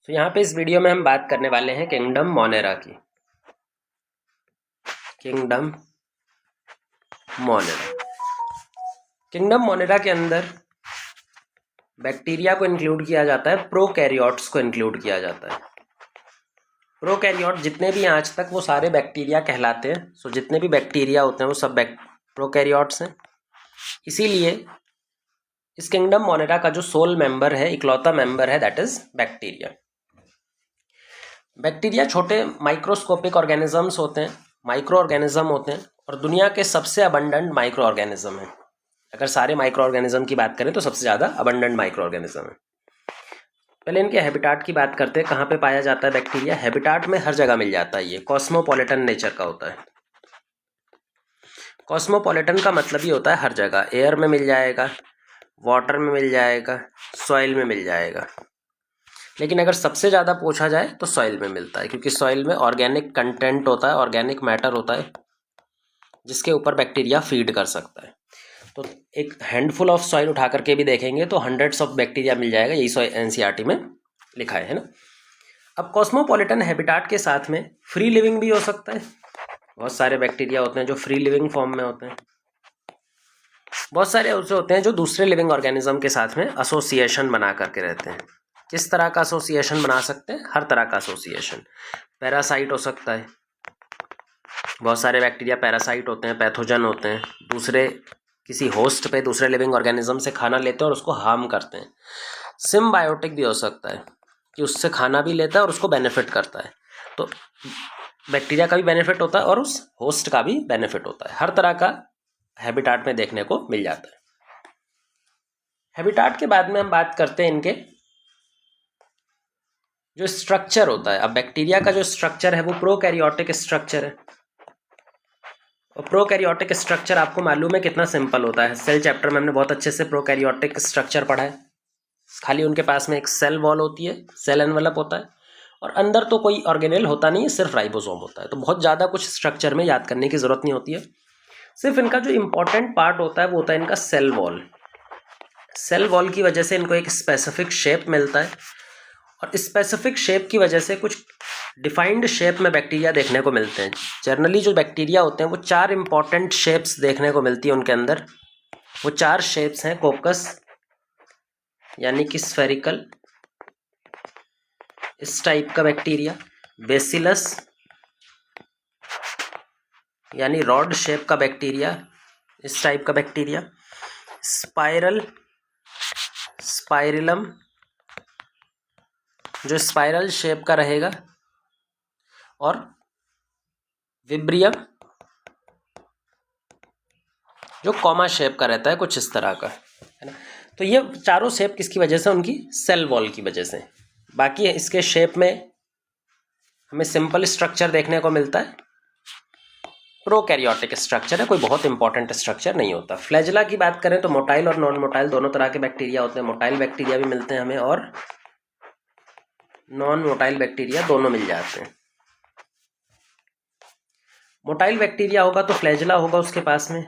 तो यहाँ पे इस वीडियो में हम बात करने वाले हैं किंगडम मोनेरा की। किंगडम मोनेरा के अंदर बैक्टीरिया को इंक्लूड किया जाता है, प्रोकैरियोट्स को इंक्लूड किया जाता है। प्रोकैरियोट जितने भी आज तक वो सारे बैक्टीरिया कहलाते हैं। सो जितने भी बैक्टीरिया होते हैं वो सब प्रोकैरियोट्स हैं। इसीलिए इस किंगडम मोनेरा का जो सोल मेंबर है, इकलौता मेंबर है, दैट इज बैक्टीरिया। बैक्टीरिया छोटे माइक्रोस्कोपिक ऑर्गेनिजम्स होते हैं, माइक्रो ऑर्गेनिज्म होते हैं और दुनिया के सबसे अबंडेंट माइक्रो ऑर्गेनिज्म है। अगर सारे माइक्रो ऑर्गेनिज्म की बात करें तो सबसे ज़्यादा अबंडेंट माइक्रो ऑर्गेनिज्म है। पहले इनके हैबिटाट की बात करते हैं। कहाँ पे पाया जाता है बैक्टीरिया? हैबिटाट में हर जगह मिल जाता है। ये कॉस्मोपॉलिटन नेचर का होता है। कॉस्मोपॉलिटन का मतलब ही होता है हर जगह। एयर में मिल जाएगा, वाटर में मिल जाएगा, सॉइल में मिल जाएगा। लेकिन अगर सबसे ज़्यादा पूछा जाए तो सॉइल में मिलता है, क्योंकि सॉइल में ऑर्गेनिक कंटेंट होता है, ऑर्गेनिक मैटर होता है जिसके ऊपर बैक्टीरिया फीड कर सकता है। तो एक हैंडफुल ऑफ सॉइल उठा करके भी देखेंगे तो हंड्रेड्स ऑफ बैक्टीरिया मिल जाएगा। यही एनसीईआरटी में लिखा है ना। अब कॉस्मोपॉलिटन हैबिटाट के साथ में फ्री लिविंग भी हो सकता है। बहुत सारे बैक्टीरिया होते हैं जो फ्री लिविंग फॉर्म में होते हैं। बहुत सारे ऐसे होते हैं जो दूसरे लिविंग ऑर्गेनिज्म के साथ में एसोसिएशन बना करके रहते हैं। किस तरह का एसोसिएशन बना सकते हैं? हर तरह का एसोसिएशन। पैरासाइट हो सकता है। बहुत सारे बैक्टीरिया पैरासाइट होते हैं, पैथोजन होते हैं, दूसरे किसी होस्ट पे, दूसरे लिविंग ऑर्गेनिज्म से खाना लेते हैं और उसको हार्म करते हैं। सिम्बायोटिक भी हो सकता है कि उससे खाना भी लेता है और उसको बेनिफिट करता है। तो बैक्टीरिया का भी बेनिफिट होता है और उस होस्ट का भी बेनिफिट होता है। हर तरह का हैबिटाट में देखने को मिल जाता है। हैबिटाट के बाद में हम बात करते हैं इनके जो स्ट्रक्चर होता है। अब बैक्टीरिया का जो स्ट्रक्चर है वो प्रोकैरियोटिक स्ट्रक्चर है। और प्रोकैरियोटिक स्ट्रक्चर आपको मालूम है कितना सिंपल होता है। सेल चैप्टर में हमने बहुत अच्छे से प्रोकैरियोटिक स्ट्रक्चर पढ़ा है। खाली उनके पास में एक सेल वॉल होती है, सेल एनवेलप होता है और अंदर तो कोई ऑर्गेनेल होता नहीं है, सिर्फ राइबोसोम होता है। तो बहुत ज़्यादा कुछ स्ट्रक्चर में याद करने की ज़रूरत नहीं होती है। सिर्फ इनका जो इम्पोर्टेंट पार्ट होता है वो होता है इनका सेल वॉल। सेल वॉल की वजह से इनको एक स्पेसिफिक शेप मिलता है और स्पेसिफिक शेप की वजह से कुछ डिफाइंड शेप में बैक्टीरिया देखने को मिलते हैं। जनरली जो बैक्टीरिया होते हैं वो 4 इंपॉर्टेंट शेप्स देखने को मिलती है उनके अंदर। वो 4 शेप्स हैं: कोकस यानी कि स्फेरिकल, इस टाइप का बैक्टीरिया; बेसिलस यानी रॉड शेप का बैक्टीरिया, इस टाइप का बैक्टीरिया; स्पाइरल, स्पाइरिलम जो स्पाइरल शेप का रहेगा; और विब्रियम जो कॉमा शेप का रहता है, कुछ इस तरह का, है ना। तो ये चारों शेप किसकी वजह से? उनकी सेल वॉल की वजह से। बाकी इसके शेप में हमें सिंपल स्ट्रक्चर देखने को मिलता है। प्रोकैरियोटिक स्ट्रक्चर है, कोई बहुत इंपॉर्टेंट स्ट्रक्चर नहीं होता। फ्लैजेला की बात करें तो मोटाइल और नॉन मोटाइल दोनों तरह के बैक्टीरिया होते हैं। मोटाइल बैक्टीरिया भी मिलते हैं हमें और नॉन मोटाइल बैक्टीरिया दोनों मिल जाते हैं। मोटाइल बैक्टीरिया होगा तो फ्लैजेला होगा उसके पास में,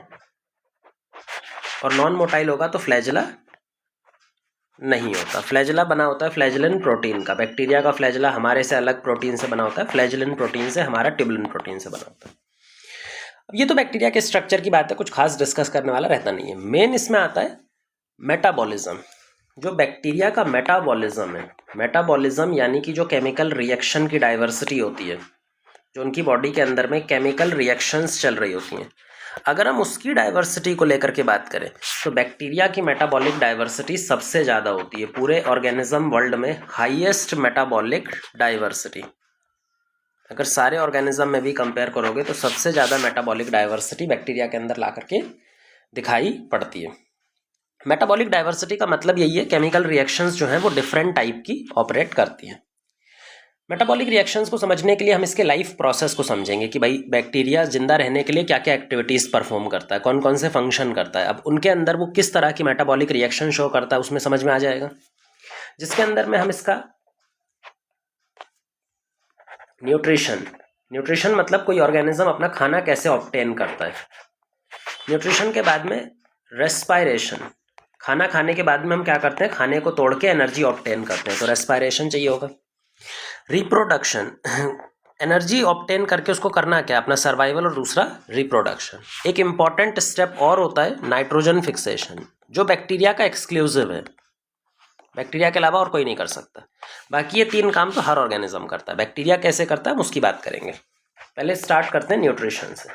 और नॉन मोटाइल होगा तो फ्लैजेला नहीं होता। फ्लैजेला बना होता है फ्लैजेलिन प्रोटीन का। बैक्टीरिया का फ्लैजेला हमारे से अलग प्रोटीन से बना होता है, फ्लैजेलिन प्रोटीन से, हमारा ट्यूबुलिन प्रोटीन से बना होता है। अब ये तो बैक्टीरिया के स्ट्रक्चर की बात है, कुछ खास डिस्कस करने वाला रहता नहीं है। मेन इसमें आता है मेटाबॉलिज्म। जो बैक्टीरिया का मेटाबॉलिज्म है, मेटाबॉलिज्म यानी कि जो केमिकल रिएक्शन की डाइवर्सिटी होती है, जो उनकी बॉडी के अंदर में केमिकल रिएक्शंस चल रही होती हैं, अगर हम उसकी डाइवर्सिटी को लेकर के बात करें तो बैक्टीरिया की मेटाबॉलिक डाइवर्सिटी सबसे ज़्यादा होती है। पूरे ऑर्गेनिज्म वर्ल्ड में हाईएस्ट मेटाबॉलिक डाइवर्सिटी। अगर सारे ऑर्गेनिज्म में भी कंपेयर करोगे तो सबसे ज़्यादा मेटाबॉलिक डाइवर्सिटी बैक्टीरिया के अंदर ला करके दिखाई पड़ती है। मेटाबॉलिक डाइवर्सिटी का मतलब यही है, केमिकल रिएक्शंस जो हैं वो डिफरेंट टाइप की ऑपरेट करती हैं। मेटाबॉलिक रिएक्शंस को समझने के लिए हम इसके लाइफ प्रोसेस को समझेंगे कि भाई बैक्टीरिया जिंदा रहने के लिए क्या क्या एक्टिविटीज़ परफॉर्म करता है, कौन कौन से फंक्शन करता है। अब उनके अंदर वो किस तरह की मेटाबॉलिक रिएक्शन शो करता है उसमें समझ में आ जाएगा, जिसके अंदर में हम इसका न्यूट्रिशन मतलब कोई ऑर्गेनिज्म अपना खाना कैसे ऑब्टेन करता है। न्यूट्रिशन के बाद में रेस्पायरेशन, खाना खाने के बाद में हम क्या करते हैं, खाने को तोड़ के एनर्जी ऑब्टेन करते हैं, तो रेस्पायरेशन चाहिए होगा। रिप्रोडक्शन, एनर्जी ऑब्टेन करके उसको करना क्या, अपना सर्वाइवल, और दूसरा रिप्रोडक्शन। एक इम्पॉर्टेंट स्टेप और होता है नाइट्रोजन फिक्सेशन, जो बैक्टीरिया का एक्सक्लूसिव है, बैक्टीरिया के अलावा और कोई नहीं कर सकता। बाकी ये 3 काम तो हर ऑर्गेनिज्म करता है, बैक्टीरिया कैसे करता है हम उसकी बात करेंगे। पहले स्टार्ट करते हैं न्यूट्रिशन से।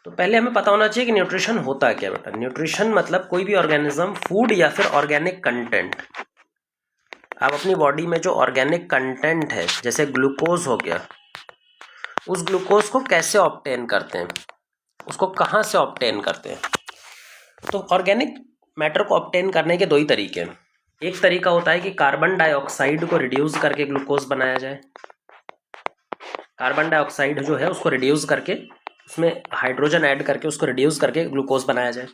तो पहले हमें पता होना चाहिए कि न्यूट्रिशन होता है क्या बेटा। न्यूट्रिशन मतलब कोई भी ऑर्गेनिज्म फूड या फिर ऑर्गेनिक कंटेंट, आप अपनी बॉडी में जो ऑर्गेनिक कंटेंट है जैसे ग्लूकोज हो गया, उस ग्लूकोज को कैसे ऑब्टेन करते हैं, उसको कहाँ से ऑब्टेन करते हैं। तो ऑर्गेनिक मैटर को ऑब्टेन करने के 2 ही तरीके हैं। एक तरीका होता है कि कार्बन डाइऑक्साइड को रिड्यूस करके ग्लूकोज बनाया जाए, कार्बन डाइऑक्साइड जो है उसको रिड्यूस करके उसमें हाइड्रोजन ऐड करके उसको रिड्यूस करके ग्लूकोज बनाया जाए।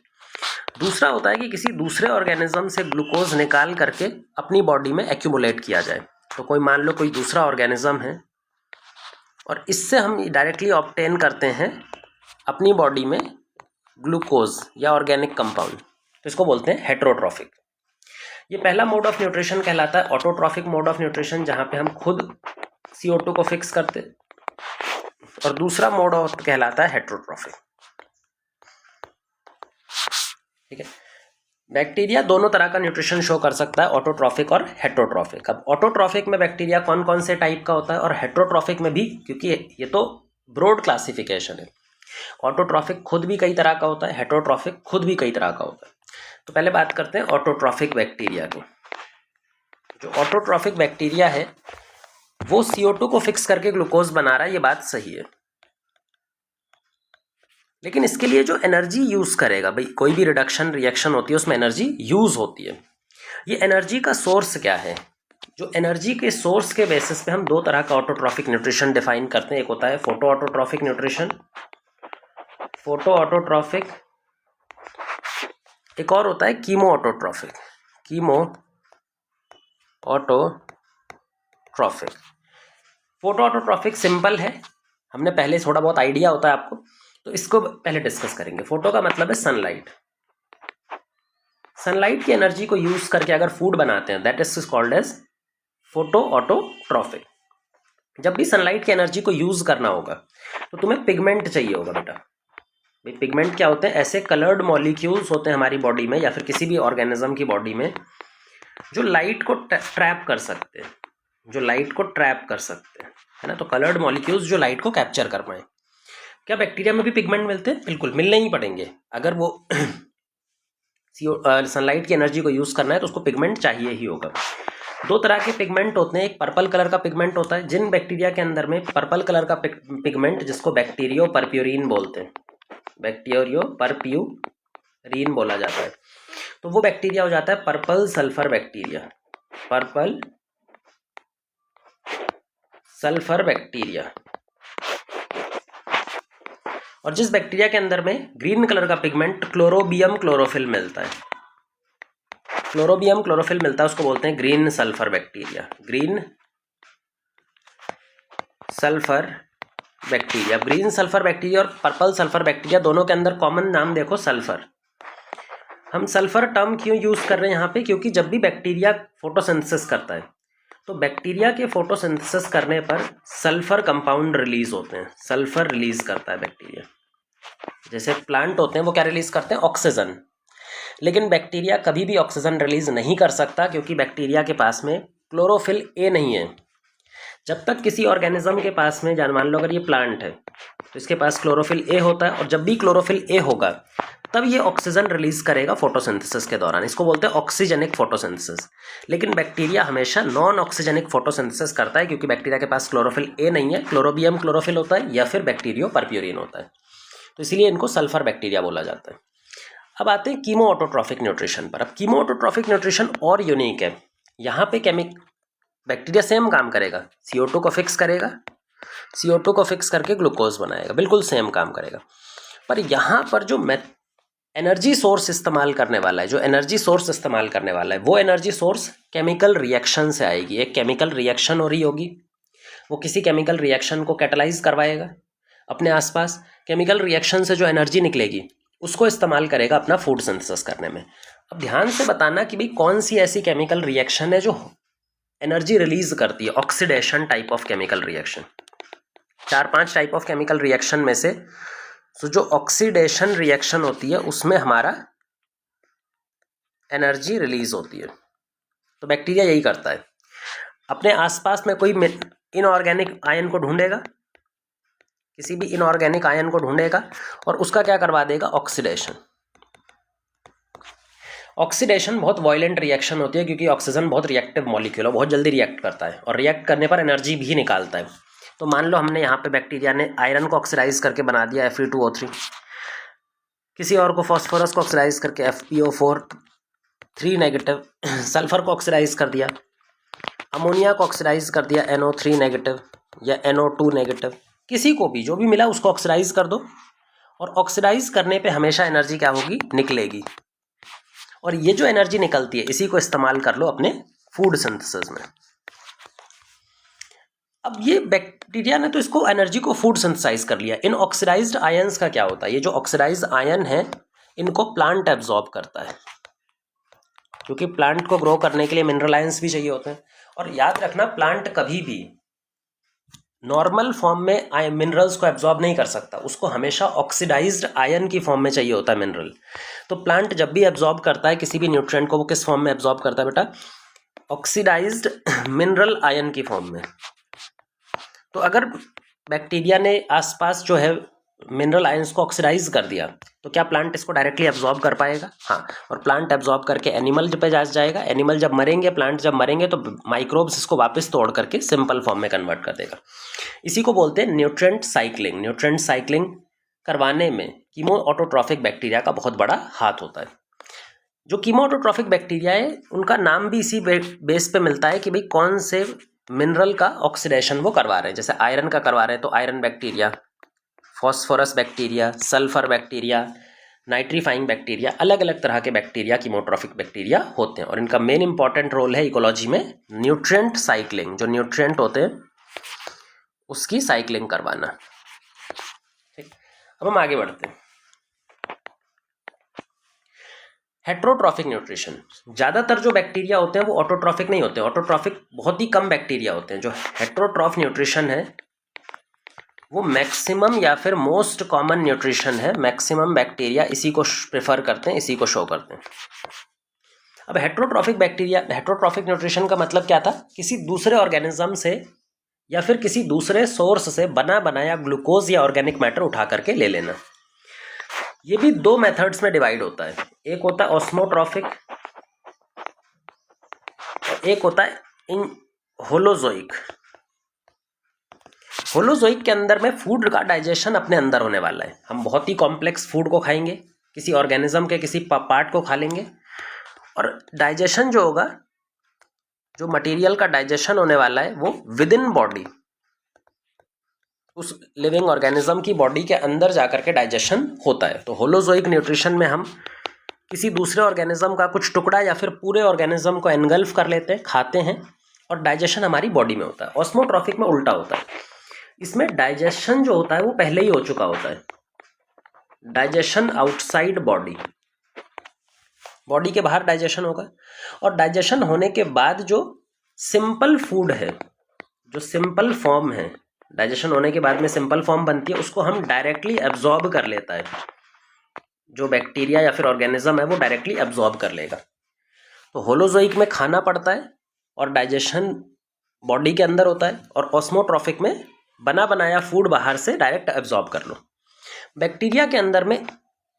दूसरा होता है कि किसी दूसरे ऑर्गेनिज्म से ग्लूकोज निकाल करके अपनी बॉडी में एक्यूमुलेट किया जाए। तो कोई मान लो कोई दूसरा ऑर्गेनिज्म है और इससे हम डायरेक्टली ऑब्टेन करते हैं अपनी बॉडी में ग्लूकोज या ऑर्गेनिक कंपाउंड, तो इसको बोलते हैं हेटेरोट्रॉफिक। ये पहला मोड ऑफ न्यूट्रिशन कहलाता है ऑटोट्रॉफिक मोड ऑफ न्यूट्रिशन, जहाँ पे हम खुद CO2 को फिक्स करते, और दूसरा मोड ऑफ कहलाता है हेटेरोट्रॉफिक। ठीक है, बैक्टीरिया दोनों तरह का न्यूट्रिशन शो कर सकता है, ऑटोट्रॉफिक और हेटेरोट्रॉफिक। अब ऑटोट्रॉफिक में बैक्टीरिया कौन कौन से टाइप का होता है और हेटेरोट्रॉफिक में भी, क्योंकि ये तो ब्रॉड क्लासिफिकेशन है, ऑटोट्रॉफिक खुद भी कई तरह का होता है, हेटेरोट्रॉफिक खुद भी कई तरह का होता है। तो पहले बात करते हैं ऑटोट्रॉफिक बैक्टीरिया की। जो ऑटोट्रॉफिक बैक्टीरिया है वो CO2 को फिक्स करके ग्लूकोज बना रहा है, ये बात सही है, लेकिन इसके लिए जो एनर्जी यूज करेगा, भाई कोई भी रिडक्शन रिएक्शन होती है उसमें एनर्जी यूज होती है। ये एनर्जी का सोर्स क्या है, जो एनर्जी के सोर्स के बेसिस पे हम 2 तरह का ऑटोट्रॉफिक न्यूट्रिशन डिफाइन करते हैं। एक होता है photo autotrophic nutrition, photo autotrophic, एक और होता है chemo autotrophic, chemo autotrophic. Photo autotrophic simple है, हमने पहले थोड़ा बहुत आइडिया होता है आपको, तो इसको पहले डिस्कस करेंगे। फोटो का मतलब है सनलाइट, सनलाइट की एनर्जी को यूज करके अगर फूड बनाते हैं, that is called as photo autotrophic. जब भी सनलाइट की एनर्जी को यूज करना होगा तो तुम्हें पिगमेंट चाहिए होगा बेटा। भाई पिगमेंट क्या होते हैं, ऐसे कलर्ड मॉलिक्यूल्स होते हैं हमारी बॉडी में या फिर किसी भी ऑर्गेनिज्म की बॉडी में जो लाइट को ट्रैप कर सकते हैं, जो लाइट को ट्रैप कर सकते हैं, है ना। तो कलर्ड मॉलिक्यूल्स जो लाइट को कैप्चर कर पाए। क्या बैक्टीरिया में भी पिगमेंट मिलते हैं? बिल्कुल मिलने ही पड़ेंगे। अगर वो सनलाइट की एनर्जी को यूज करना है तो उसको पिगमेंट चाहिए ही होगा। 2 तरह के पिगमेंट होते हैं, एक पर्पल कलर का पिगमेंट होता है, जिन बैक्टीरिया के अंदर में पर्पल कलर का पिगमेंट जिसको बैक्टीरियो परप्यूरिन बोलते हैं, बैक्टीरियो परप्यूरिन बोला जाता है, तो वो बैक्टीरिया हो जाता है purple sulphur bacteria, purple sulphur bacteria. और जिस बैक्टीरिया के अंदर में ग्रीन कलर का पिगमेंट क्लोरोबियम क्लोरोफिल मिलता है, क्लोरोबियम क्लोरोफिल मिलता है, उसको बोलते हैं green sulphur bacteria, green sulphur bacteria. Green sulphur bacteria और पर्पल सल्फर बैक्टीरिया दोनों के अंदर कॉमन नाम देखो सल्फर। हम सल्फर टर्म क्यों यूज कर रहे हैं यहाँ पे, क्योंकि जब भी बैक्टीरिया फोटोसिंथेसिस करता है तो बैक्टीरिया के फोटोसिंथेसिस करने पर सल्फर कंपाउंड रिलीज होते हैं, सल्फर रिलीज करता है बैक्टीरिया। जैसे प्लांट होते हैं वो क्या रिलीज करते हैं, ऑक्सीजन, लेकिन बैक्टीरिया कभी भी ऑक्सीजन रिलीज नहीं कर सकता क्योंकि बैक्टीरिया के पास में क्लोरोफिल ए नहीं है। जब तक किसी ऑर्गेनिज्म के पास में, जान मान लो अगर ये प्लांट है तो इसके पास क्लोरोफिल ए होता है, और जब भी क्लोरोफिल ए होगा तब ये ऑक्सीजन रिलीज करेगा फोटोसिंथेसिस के दौरान, इसको बोलते हैं ऑक्सीजेनिक फोटोसिंथेसिस। लेकिन बैक्टीरिया हमेशा नॉन ऑक्सीजेनिक फोटोसिंथेसिस करता है क्योंकि बैक्टीरिया के पास क्लोरोफिल ए नहीं है, क्लोरोबियम क्लोरोफिल होता है या फिर बैक्टीरियो परप्यूरिन होता है, तो इसीलिए इनको सल्फर बैक्टीरिया बोला जाता है। अब आते हैं कीमो ऑटोट्रॉफिक न्यूट्रिशन पर। अब कीमो ऑटोट्रॉफिक न्यूट्रिशन और यूनिक है, यहाँ पे बैक्टीरिया सेम काम करेगा, CO2 को फिक्स करेगा, CO2 को फिक्स करके ग्लूकोज बनाएगा, बिल्कुल सेम काम करेगा। पर यहाँ पर जो एनर्जी सोर्स इस्तेमाल करने वाला है, जो एनर्जी सोर्स इस्तेमाल करने वाला है वो एनर्जी सोर्स केमिकल रिएक्शन से आएगी। एक केमिकल रिएक्शन हो रही होगी, वो किसी केमिकल रिएक्शन को कैटलाइज करवाएगा अपने आसपास, केमिकल रिएक्शन से जो एनर्जी निकलेगी उसको इस्तेमाल करेगा अपना फूड सिंथेसिस करने में। अब ध्यान से बताना कि भाई कौन सी ऐसी केमिकल रिएक्शन है जो एनर्जी रिलीज करती है, oxidation type of chemical reaction. 4-5 type of chemical reaction में से जो ऑक्सीडेशन रिएक्शन होती है उसमें हमारा एनर्जी रिलीज होती है। तो बैक्टीरिया यही करता है, अपने आसपास में कोई इनऑर्गेनिक आयन को ढूंढेगा, किसी भी इनऑर्गेनिक आयन को ढूंढेगा और उसका क्या करवा देगा, ऑक्सीडेशन। ऑक्सीडेशन बहुत वायलेंट रिएक्शन होती है क्योंकि ऑक्सीजन बहुत रिएक्टिव मॉलिक्यूल है, बहुत जल्दी रिएक्ट करता है और रिएक्ट करने पर एनर्जी भी निकालता है। तो मान लो हमने यहाँ पे बैक्टीरिया ने आयरन को ऑक्सीडाइज करके बना दिया Fe2O3, किसी और को फॉस्फोरस को ऑक्सीडाइज करके FeO4 नेगेटिव, सल्फर को ऑक्सीडाइज कर दिया, अमोनिया को ऑक्सीडाइज कर दिया NO3 नेगेटिव या NO2 नेगेटिव, किसी को भी जो भी मिला उसको ऑक्सीडाइज कर दो और ऑक्सीडाइज करने पे हमेशा एनर्जी क्या होगी, निकलेगी। और ये जो एनर्जी निकलती है इसी को इस्तेमाल कर लो अपने फूड सिंथेसिस में। अब ये बैक्टीरिया ने तो इसको एनर्जी को फूड सिंथेसाइज कर लिया। इन ऑक्सीडाइज्ड आयंस का क्या होता है, ये जो ऑक्सीडाइज्ड आयन है इनको प्लांट एब्जॉर्ब करता है, क्योंकि प्लांट को ग्रो करने के लिए मिनरल आयंस भी चाहिए होते हैं। और याद रखना, प्लांट कभी भी नॉर्मल फॉर्म में मिनरल्स को एब्जॉर्ब नहीं कर सकता, उसको हमेशा ऑक्सीडाइज्ड आयन की फॉर्म में चाहिए होता है मिनरल। तो प्लांट जब भी एब्जॉर्ब करता है किसी भी न्यूट्रिएंट को, वो किस फॉर्म में एब्जॉर्ब करता है बेटा, ऑक्सीडाइज्ड मिनरल आयन की फॉर्म में। तो अगर बैक्टीरिया ने आसपास जो है मिनरल आयंस को ऑक्सीडाइज कर दिया तो क्या प्लांट इसको डायरेक्टली एब्जॉर्ब कर पाएगा? हाँ, और प्लांट एब्जॉर्ब करके एनिमल पे जाएगा। एनिमल जब मरेंगे, प्लांट जब मरेंगे तो माइक्रोब्स इसको वापस तोड़ करके सिंपल फॉर्म में कन्वर्ट कर देगा। इसी को बोलते हैं न्यूट्रिएंट साइक्लिंग। न्यूट्रिएंट साइक्लिंग करवाने में कीमो ऑटोट्रॉफिक बैक्टीरिया का बहुत बड़ा हाथ होता है। जो कीमो ऑटोट्रॉफिक बैक्टीरिया है उनका नाम भी इसी बेस पे मिलता है कि भाई कौन से मिनरल का ऑक्सीडेशन वो करवा रहे हैं। जैसे आयरन का करवा रहे हैं तो iron bacteria, phosphorus bacteria, sulphur bacteria, nitrifying bacteria, अलग अलग तरह के बैक्टीरिया कीमोट्रॉफिक बैक्टीरिया होते हैं। और इनका मेन इंपॉर्टेंट रोल है इकोलॉजी में न्यूट्रिएंट साइक्लिंग। जो न्यूट्रिएंट होते हैं उसकी साइक्लिंग करवाना। ठीक, अब हम आगे बढ़ते हैं। Heterotrophic nutrition. ज़्यादातर जो बैक्टीरिया होते हैं वो ऑटोट्रॉफिक नहीं होते हैं, ऑटोट्रॉफिक बहुत ही कम बैक्टीरिया होते हैं। जो हेट्रोट्रॉफ न्यूट्रिशन है वो मैक्सिमम या फिर मोस्ट कॉमन न्यूट्रिशन है। मैक्सिमम बैक्टीरिया इसी को प्रेफर करते हैं, इसी को शो करते हैं। अब हेट्रोट्रॉफिक न्यूट्रिशन का मतलब क्या था, किसी दूसरे ऑर्गेनिज्म से या फिर किसी दूसरे सोर्स से बना बनाया ग्लूकोज या ऑर्गेनिक मैटर उठा करके ले लेना। ये भी दो मेथड्स में डिवाइड होता है, एक होता है ऑस्मोट्रॉफिक और एक होता है इन होलोजोइक। होलोजोइक के अंदर में फूड का डाइजेशन अपने अंदर होने वाला है। हम बहुत ही कॉम्प्लेक्स फूड को खाएंगे, किसी ऑर्गेनिज्म के किसी पार्ट को खा लेंगे और डाइजेशन जो होगा, जो मटेरियल का डाइजेशन होने वाला है वो विद इन बॉडी, उस लिविंग ऑर्गेनिज्म की बॉडी के अंदर जाकर के डाइजेशन होता है। तो होलोजोइक न्यूट्रिशन में हम किसी दूसरे ऑर्गेनिज्म का कुछ टुकड़ा या फिर पूरे ऑर्गेनिज्म को एनगल्फ कर लेते हैं, खाते हैं और डाइजेशन हमारी बॉडी में होता है। ऑस्मोट्रॉफिक में उल्टा होता है, इसमें डाइजेशन जो होता है वो पहले ही हो चुका होता है। डाइजेशन आउटसाइड बॉडी, बॉडी के बाहर डाइजेशन होगा और डाइजेशन होने के बाद जो सिंपल फूड है, जो सिंपल फॉर्म है, डाइजेशन होने के बाद में सिंपल फॉर्म बनती है, उसको हम डायरेक्टली एब्जॉर्ब कर लेता है। जो बैक्टीरिया या फिर ऑर्गेनिज्म है वो डायरेक्टली एब्जॉर्ब कर लेगा। तो होलोजोइक में खाना पड़ता है और डाइजेशन बॉडी के अंदर होता है, और ऑस्मोट्रॉफिक में बना बनाया फूड बाहर से डायरेक्ट एब्जॉर्ब कर लो। बैक्टीरिया के अंदर में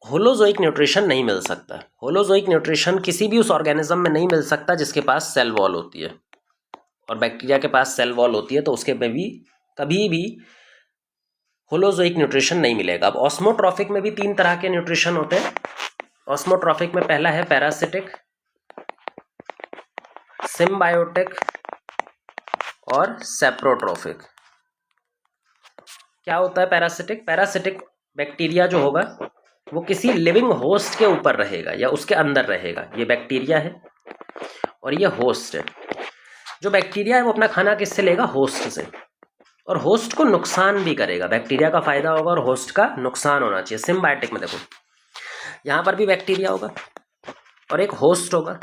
होलोजोइक न्यूट्रिशन नहीं मिल सकता। होलोजोइक न्यूट्रिशन किसी भी उस ऑर्गेनिज्म में नहीं मिल सकता जिसके पास सेल वॉल होती है, और बैक्टीरिया के पास सेल वॉल होती है तो उसके में भी कभी भी होलोजोइक न्यूट्रिशन नहीं मिलेगा। अब ऑस्मोट्रॉफिक में भी 3 तरह के न्यूट्रिशन होते हैं। ऑस्मोट्रॉफिक में पहला है पैरासिटिक, सिम्बायोटिक और सेप्रोट्रॉफिक। क्या होता है पैरासिटिक? पैरासिटिक बैक्टीरिया जो होगा वो किसी लिविंग होस्ट के ऊपर रहेगा या उसके अंदर रहेगा। ये बैक्टीरिया है और ये होस्ट है। जो बैक्टीरिया है वो अपना खाना किससे लेगा? होस्ट से, और होस्ट को नुकसान भी करेगा। बैक्टीरिया का फायदा होगा और होस्ट का नुकसान होना चाहिए। सिम्बायोटिक में देखो यहाँ पर भी बैक्टीरिया होगा और एक होस्ट होगा।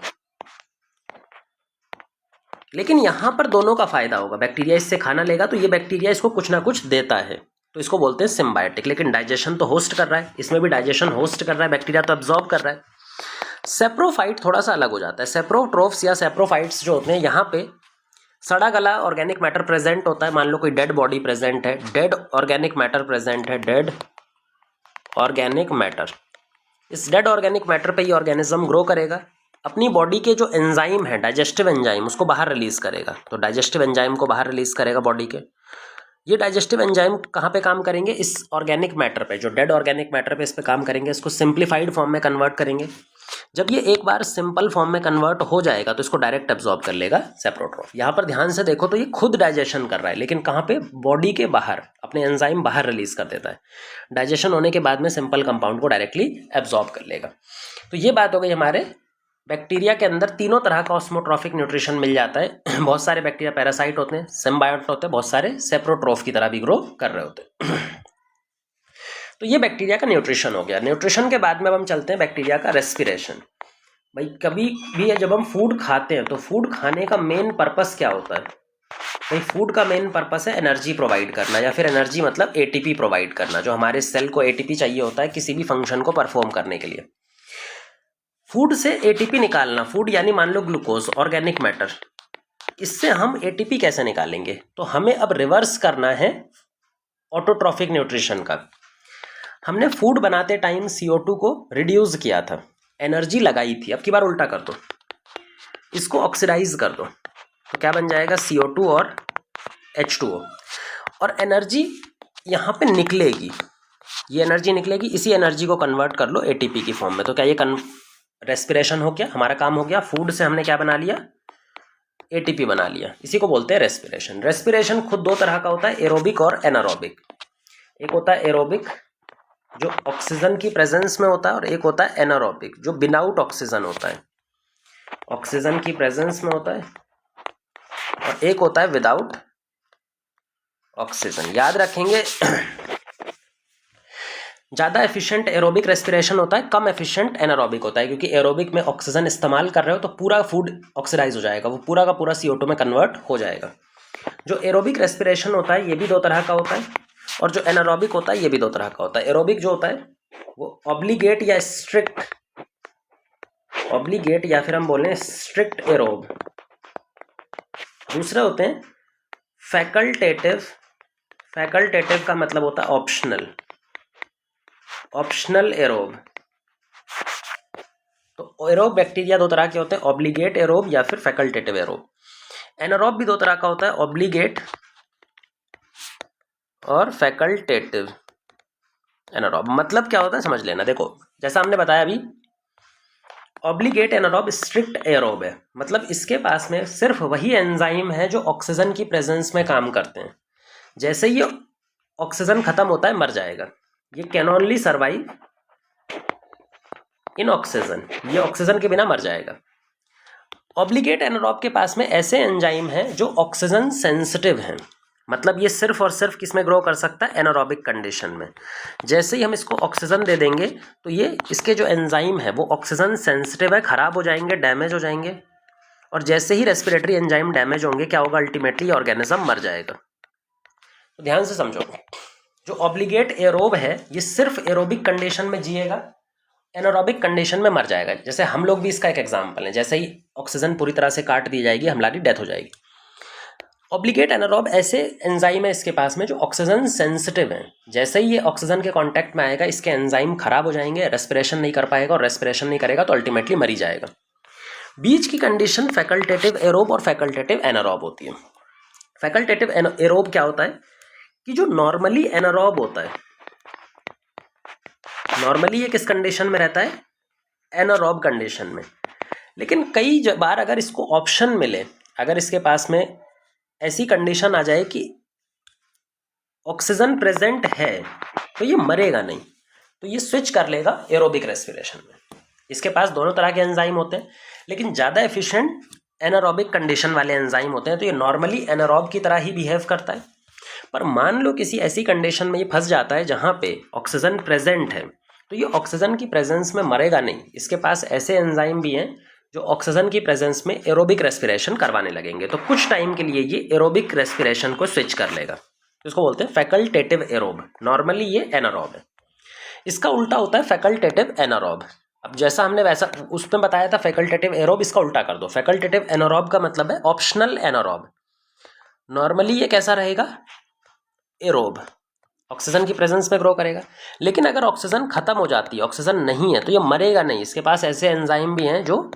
लेकिन यहाँ पर दोनों का फायदा होगा, बैक्टीरिया इससे खाना लेगा तो ये बैक्टीरिया इसको कुछ ना कुछ देता है, तो इसको बोलते हैं सिम्बायोटिक। लेकिन डाइजेशन तो होस्ट कर रहा है, इसमें भी डाइजेशन होस्ट कर रहा है, बैक्टीरिया तो एब्जॉर्ब कर रहा है। सेप्रोफाइट थोड़ा सा अलग हो जाता है। सेप्रोट्रोफ्स या सेप्रोफाइट्स जो होते हैं, यहाँ पे सड़ा गला ऑर्गेनिक मैटर प्रेजेंट होता है। मान लो कोई डेड बॉडी प्रेजेंट है, डेड ऑर्गेनिक मैटर प्रेजेंट है, डेड ऑर्गेनिक मैटर, इस डेड ऑर्गेनिक मैटर पे ये ऑर्गेनिज्म ग्रो करेगा, अपनी बॉडी के जो एंजाइम है, डाइजेस्टिव एंजाइम, उसको बाहर रिलीज करेगा। तो डाइजेस्टिव एंजाइम को बाहर रिलीज करेगा बॉडी के। ये डाइजेस्टिव एंजाइम कहाँ पे काम करेंगे? इस ऑर्गेनिक मैटर पे, जो डेड ऑर्गेनिक मैटर पे इस पे काम करेंगे, इसको सिंप्लीफाइड फॉर्म में कन्वर्ट करेंगे। जब ये एक बार सिंपल फॉर्म में कन्वर्ट हो जाएगा तो इसको डायरेक्ट एब्जॉर्ब कर लेगा सेप्रोट्रोफ। यहाँ पर ध्यान से देखो तो ये खुद डाइजेशन कर रहा है, लेकिन कहाँ पे? बॉडी के बाहर, अपने एंजाइम बाहर रिलीज कर देता है। डाइजेशन होने के बाद में सिंपल कंपाउंड को डायरेक्टली एब्जॉर्ब कर लेगा। तो ये बात हो गई हमारे बैक्टीरिया के अंदर तीनों तरह का ऑस्मोट्रॉफिक न्यूट्रिशन मिल जाता है। बहुत सारे बैक्टीरिया पैरासाइट होते हैं, सिम्बायोट होते हैं, बहुत सारे सेप्रोट्रोफ की तरह भी ग्रो कर रहे होते हैं। तो ये बैक्टीरिया का न्यूट्रिशन हो गया। न्यूट्रिशन के बाद में अब हम चलते हैं बैक्टीरिया का रेस्पिरेशन। भाई कभी भी जब हम फूड खाते हैं तो फूड खाने का मेन पर्पस क्या होता है? भाई फूड का मेन पर्पस है एनर्जी प्रोवाइड करना, या फिर एनर्जी मतलब एटीपी प्रोवाइड करना। जो हमारे सेल को एटीपी चाहिए होता है किसी भी फंक्शन को परफॉर्म करने के लिए। फूड से एटीपी निकालना, फूड यानी मान लो ग्लूकोज, ऑर्गेनिक मैटर, इससे हम एटीपी कैसे निकालेंगे? तो हमें अब रिवर्स करना है ऑटोट्रॉफिक न्यूट्रिशन का। हमने फूड बनाते टाइम CO2 को रिड्यूस किया था, एनर्जी लगाई थी, अब की बार उल्टा कर दो, इसको ऑक्सीडाइज कर दो, तो क्या बन जाएगा? CO2 और H2O। और एनर्जी यहाँ पे निकलेगी, ये एनर्जी निकलेगी, इसी एनर्जी को कन्वर्ट कर लो एटीपी की फॉर्म में। तो क्या ये रेस्पिरेशन हो गया? हमारा काम हो गया। फूड से हमने क्या बना लिया? एटीपी बना लिया। इसी को बोलते हैं रेस्पिरेशन। रेस्पिरेशन खुद दो तरह का होता है, एरोबिक और एनारोबिक। एक होता है एरोबिक जो ऑक्सीजन की प्रेजेंस में होता है, और एक होता है एनारोबिक जो विदाउट ऑक्सीजन होता है, ऑक्सीजन की प्रेजेंस में होता है, और एक होता है विदाउट ऑक्सीजन। याद रखेंगे ज़्यादा एफिशिएंट एरोबिक रेस्पिरेशन होता है, कम एफिशिएंट एनारोबिक होता है, क्योंकि एरोबिक में ऑक्सीजन इस्तेमाल कर रहे हो तो पूरा फूड ऑक्सीडाइज हो जाएगा, वो पूरा का पूरा CO2 में कन्वर्ट हो जाएगा। जो एरोबिक रेस्पिरेशन होता है ये भी दो तरह का होता है, और जो एनारोबिक होता है ये भी दो तरह का होता है। एरोबिक जो होता है वो ऑब्लिगेट या स्ट्रिक्ट, ऑब्लिगेट या फिर हम बोलें स्ट्रिक्ट एरोब। दूसरे होते हैं फैकल्टेटिव। फैकल्टेटिव का मतलब होता है ऑप्शनल, ऑप्शनल एरोब। तो एरोब बैक्टीरिया दो तरह के होते हैं, ऑब्लिगेट एरोब या फिर फैकल्टेटिव एरोब। एनारोब भी दो तरह का होता है, ऑब्लिगेट और फैकल्टेटिव एनारोब। मतलब क्या होता है समझ लेना। देखो जैसा हमने बताया अभी, ऑब्लिगेट एनारोब स्ट्रिक्ट एरोब है, मतलब इसके पास में सिर्फ वही एंजाइम है जो ऑक्सीजन की प्रेजेंस में काम करते हैं। जैसे ही ऑक्सीजन खत्म होता है मर जाएगा। ये can only survive in oxygen, ये ऑक्सीजन के बिना मर जाएगा। ऑब्लिगेट एनारोब के पास में ऐसे एंजाइम हैं जो ऑक्सीजन सेंसिटिव हैं, मतलब ये सिर्फ और सिर्फ किसमें ग्रो कर सकता है? एनारोबिक कंडीशन में। जैसे ही हम इसको ऑक्सीजन दे देंगे तो ये इसके जो एंजाइम है वो ऑक्सीजन सेंसिटिव है, खराब हो जाएंगे, डैमेज हो जाएंगे, और जैसे ही रेस्पिरेटरी एंजाइम डैमेज होंगे क्या होगा? अल्टीमेटली ऑर्गेनिज्म मर जाएगा। तो ध्यान से समझो, जो ऑब्लिगेट एरोब है ये सिर्फ एरोबिक कंडीशन में जिएगा, एनारोबिक कंडीशन में मर जाएगा। जैसे हम लोग भी इसका एक एग्जाम्पल है, जैसे ही ऑक्सीजन पूरी तरह से काट दी जाएगी हमारी डेथ हो जाएगी। ऑब्लिगेट एनारोब ऐसे एंजाइम है इसके पास में जो ऑक्सीजन सेंसिटिव हैं, जैसे ही ये ऑक्सीजन के कांटेक्ट में आएगा इसके एंजाइम खराब हो जाएंगे, रेस्पिरेशन नहीं कर पाएगा, और रेस्पिरेशन नहीं करेगा तो अल्टीमेटली मर ही जाएगा। बीच की कंडीशन फैकल्टेटिव एरोब और फैकल्टेटिव एनारोब होती है। फैकल्टेटिव एरोब क्या होता है कि जो नॉर्मली एनारोब होता है, नॉर्मली ये किस कंडीशन में रहता है? एनारोब कंडीशन में। लेकिन कई बार अगर इसको ऑप्शन मिले, अगर इसके पास में ऐसी कंडीशन आ जाए कि ऑक्सीजन प्रेजेंट है तो ये मरेगा नहीं, तो ये स्विच कर लेगा एरोबिक रेस्पिरेशन में। इसके पास दोनों तरह के एंजाइम होते हैं, लेकिन ज़्यादा एफिशिएंट एनारोबिक कंडीशन वाले एंजाइम होते हैं, तो ये नॉर्मली एनारोब की तरह ही बिहेव करता है। पर मान लो किसी ऐसी कंडीशन में ये फंस जाता है जहाँ पे ऑक्सीजन प्रेजेंट है, तो ये ऑक्सीजन की प्रेजेंस में मरेगा नहीं। इसके पास ऐसे एंजाइम भी हैं जो ऑक्सीजन की प्रेजेंस में एरोबिक रेस्पिरेशन करवाने लगेंगे। तो कुछ टाइम के लिए ये एरोबिक रेस्पिरेशन को स्विच कर लेगा, इसको बोलते हैं फैकल्टेटिव एरोब। नॉर्मली ये एनारोब है। इसका उल्टा होता है फैकल्टेटिव एनारोब। अब जैसा हमने वैसा उसमें बताया था फैकल्टेटिव एरोब, इसका उल्टा कर दो। फैकल्टेटिव एनारोब का मतलब है ऑप्शनल एनारोब। नॉर्मली ये कैसा रहेगा? एरोब, ऑक्सीजन की प्रेजेंस में ग्रो करेगा। लेकिन अगर ऑक्सीजन खत्म हो जाती है, ऑक्सीजन नहीं है, तो ये मरेगा नहीं। इसके पास ऐसे एंजाइम भी हैं जो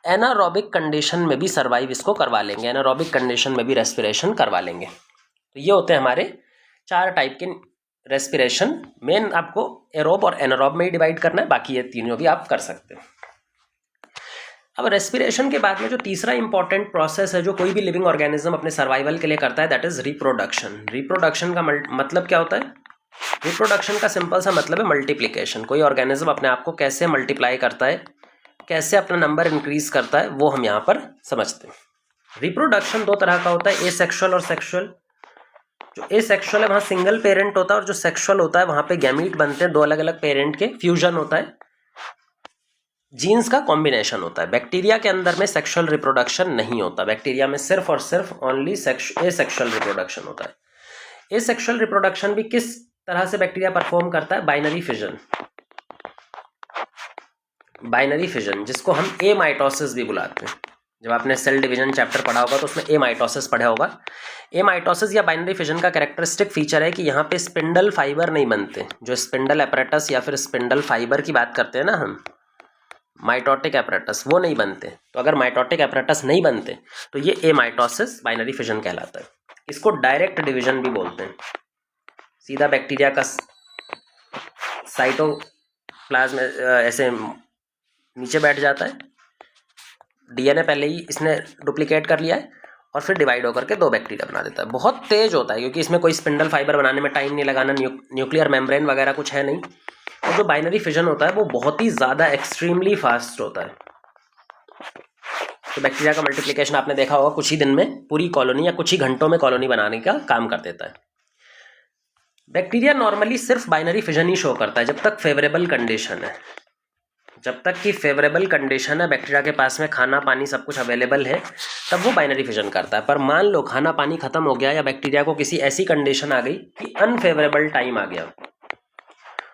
एनारोबिक कंडीशन में भी सर्वाइव इसको करवा लेंगे, एनारोबिक कंडीशन में भी रेस्पिरेशन करवा लेंगे। तो ये होते हैं हमारे 4 टाइप के रेस्पिरेशन। मेन आपको एरोब और एनारोब में ही डिवाइड करना है, बाकी ये तीनों भी आप कर सकते हो। अब रेस्पिरेशन के बाद में जो तीसरा इंपॉर्टेंट प्रोसेस है जो कोई भी लिविंग ऑर्गेनिज्म अपने सर्वाइवल के लिए करता है, दैट इज रिप्रोडक्शन। रिप्रोडक्शन का मतलब क्या होता है? रिप्रोडक्शन का सिंपल सा मतलब है मल्टीप्लिकेशन। कोई ऑर्गेनिज्म अपने आप को कैसे मल्टीप्लाई करता है, कैसे अपना नंबर इंक्रीज करता है, वो हम यहाँ पर समझते हैं। रिप्रोडक्शन 2 तरह का होता है, एसेक्सुअल और सेक्सुअल। जो एसेक्सुअल है वहाँ सिंगल पेरेंट होता है, और जो सेक्सुअल होता है वहाँ पे गैमीट बनते हैं, 2 अलग अलग पेरेंट के फ्यूजन होता है, जीन्स का कॉम्बिनेशन होता है। बैक्टीरिया के अंदर में सेक्सुअल रिप्रोडक्शन नहीं होता। बैक्टीरिया में सिर्फ और सिर्फ ओनली एसेक्सुअल रिप्रोडक्शन होता है। एसेक्सुअल रिप्रोडक्शन भी किस तरह से बैक्टीरिया परफॉर्म करता है? Binary fission. बाइनरी फिजन जिसको हम ए माइटोसिस भी बुलाते हैं। जब आपने सेल डिवीजन चैप्टर पढ़ा होगा तो उसमें ए माइटोसिस पढ़ा होगा। ए माइटोसिस या बाइनरी फिजन का कैरेक्टरिस्टिक फीचर है कि यहाँ पे स्पिंडल फाइबर नहीं बनते। जो स्पिंडल एपरेटस या फिर स्पिंडल फाइबर की बात करते हैं ना हम, माइटोटिक एपरेटस, वो नहीं बनते। तो अगर माइटोटिक एपरेटस नहीं बनते तो ये ए माइटोसिस बाइनरी फिजन कहलाता है। इसको डायरेक्ट डिवीजन भी बोलते हैं। सीधा बैक्टीरिया का साइटोप्लाज्म ऐसे नीचे बैठ जाता है, डीएनए पहले ही इसने डुप्लीकेट कर लिया है और फिर डिवाइड होकर के 2 बैक्टीरिया बना देता है। बहुत तेज होता है क्योंकि इसमें कोई स्पिंडल फाइबर बनाने में टाइम नहीं लगाना, न्यूक्लियर मेम्ब्रेन वगैरह कुछ है नहीं। और जो बाइनरी फिजन होता है वो बहुत ही ज़्यादा एक्सट्रीमली फास्ट होता है। तो बैक्टीरिया का मल्टीप्लिकेशन आपने देखा होगा, कुछ ही दिन में पूरी कॉलोनी या कुछ ही घंटों में कॉलोनी बनाने का काम कर देता है। बैक्टीरिया नॉर्मली सिर्फ बाइनरी फिजन ही शो करता है जब तक फेवरेबल कंडीशन है। जब तक कि फेवरेबल कंडीशन है, बैक्टीरिया के पास में खाना पानी सब कुछ अवेलेबल है, तब वो बाइनरी फिजन करता है। पर मान लो खाना पानी खत्म हो गया या बैक्टीरिया को किसी ऐसी कंडीशन आ गई कि अनफेवरेबल टाइम आ गया,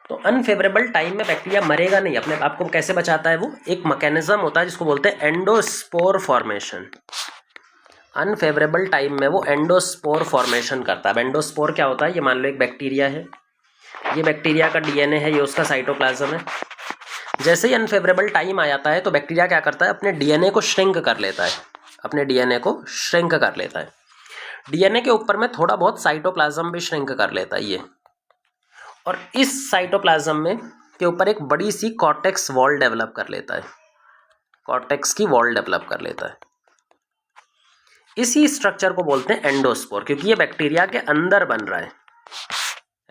तो अनफेवरेबल टाइम में बैक्टीरिया मरेगा नहीं। अपने आप को कैसे बचाता है? वो एक मैकेनिज्म होता है जिसको बोलते हैं एंडोस्पोर फॉर्मेशन। अनफेवरेबल टाइम में वो एंडोस्पोर फॉर्मेशन करता है। एंडोस्पोर क्या होता है? ये मान लो एक बैक्टीरिया है, ये बैक्टीरिया का डीएनए है, ये उसका साइटोप्लाज्म है। जैसे ही अनफेवरेबल टाइम आ जाता है तो बैक्टीरिया क्या करता है? अपने डीएनए को श्रिंक कर लेता है। अपने डीएनए को श्रिंक कर लेता है। डीएनए के ऊपर में थोड़ा बहुत साइटोप्लाज्म भी श्रिंक कर लेता है ये, और इस साइटोप्लाज्म में के ऊपर एक बड़ी सी कॉर्टेक्स वॉल डेवलप कर लेता है। कॉर्टेक्स की वॉल डेवलप कर लेता है। इसी स्ट्रक्चर को बोलते हैं एंडोस्पोर, क्योंकि ये बैक्टीरिया के अंदर बन रहा है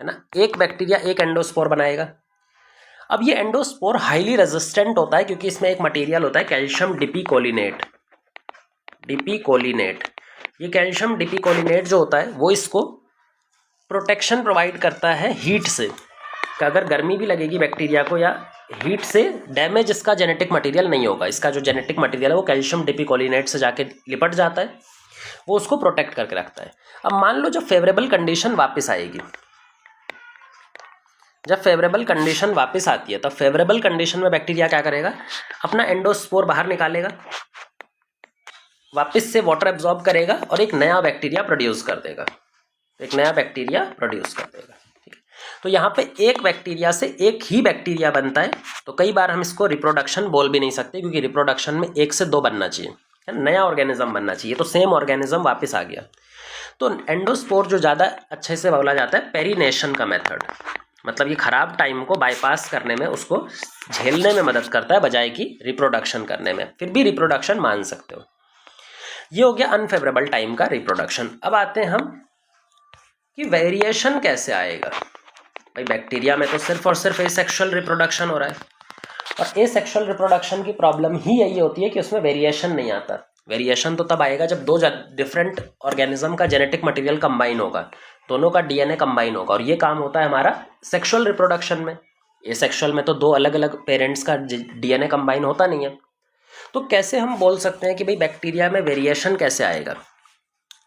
ना। एक बैक्टीरिया एक एंडोस्पोर बनाएगा। अब ये एंडोस्पोर हाईली रेजिस्टेंट होता है क्योंकि इसमें एक मटेरियल होता है कैल्शियम डिपिकोलिनेट। डिपिकोलिनेट, ये कैल्शियम डिपिकोलिनेट जो होता है वो इसको प्रोटेक्शन प्रोवाइड करता है हीट से। कि अगर गर्मी भी लगेगी बैक्टीरिया को या हीट से, डैमेज इसका जेनेटिक मटेरियल नहीं होगा। इसका जो जेनेटिक मटेरियल है वो कैल्शियम डिपिकोलिनेट से जाके लिपट जाता है, वो उसको प्रोटेक्ट करके रखता है। अब मान लो जब फेवरेबल कंडीशन वापस आएगी, जब फेवरेबल कंडीशन वापस आती है तब फेवरेबल कंडीशन में बैक्टीरिया क्या करेगा? अपना एंडोस्पोर बाहर निकालेगा, वापस से वाटर एब्जॉर्ब करेगा और एक नया बैक्टीरिया प्रोड्यूस कर देगा। एक नया बैक्टीरिया प्रोड्यूस कर देगा। ठीक है, तो यहाँ पे एक बैक्टीरिया से एक ही बैक्टीरिया बनता है। तो कई बार हम इसको रिप्रोडक्शन बोल भी नहीं सकते, क्योंकि रिप्रोडक्शन में 1 से 2 बनना चाहिए, नया ऑर्गेनिज्म बनना चाहिए। तो सेम ऑर्गेनिज्म वापस आ गया। तो एंडोस्पोर जो ज़्यादा अच्छे से बोला जाता है पेरिनेशन का मेथड, मतलब ये खराब टाइम को बाईपास करने में, उसको झेलने में मदद करता है बजाय कि रिप्रोडक्शन करने में। फिर भी रिप्रोडक्शन मान सकते हो। ये हो गया अनफेवरेबल टाइम का रिप्रोडक्शन। अब आते हैं हम कि वेरिएशन कैसे आएगा। भाई बैक्टीरिया में तो सिर्फ और सिर्फ एसेक्सुअल रिप्रोडक्शन हो रहा है, और एसेक्सुअल रिप्रोडक्शन की प्रॉब्लम ही यही होती है कि उसमें वेरिएशन नहीं आता। वेरिएशन तो तब आएगा जब 2 डिफरेंट ऑर्गेनिज्म का जेनेटिक मटेरियल कंबाइन होगा, दोनों का डीएनए कंबाइन होगा, और ये काम होता है हमारा सेक्सुअल रिप्रोडक्शन में। एसेक्सुअल में तो 2 अलग अलग पेरेंट्स का डीएनए कंबाइन होता नहीं है। तो कैसे हम बोल सकते हैं कि भाई बैक्टीरिया में वेरिएशन कैसे आएगा,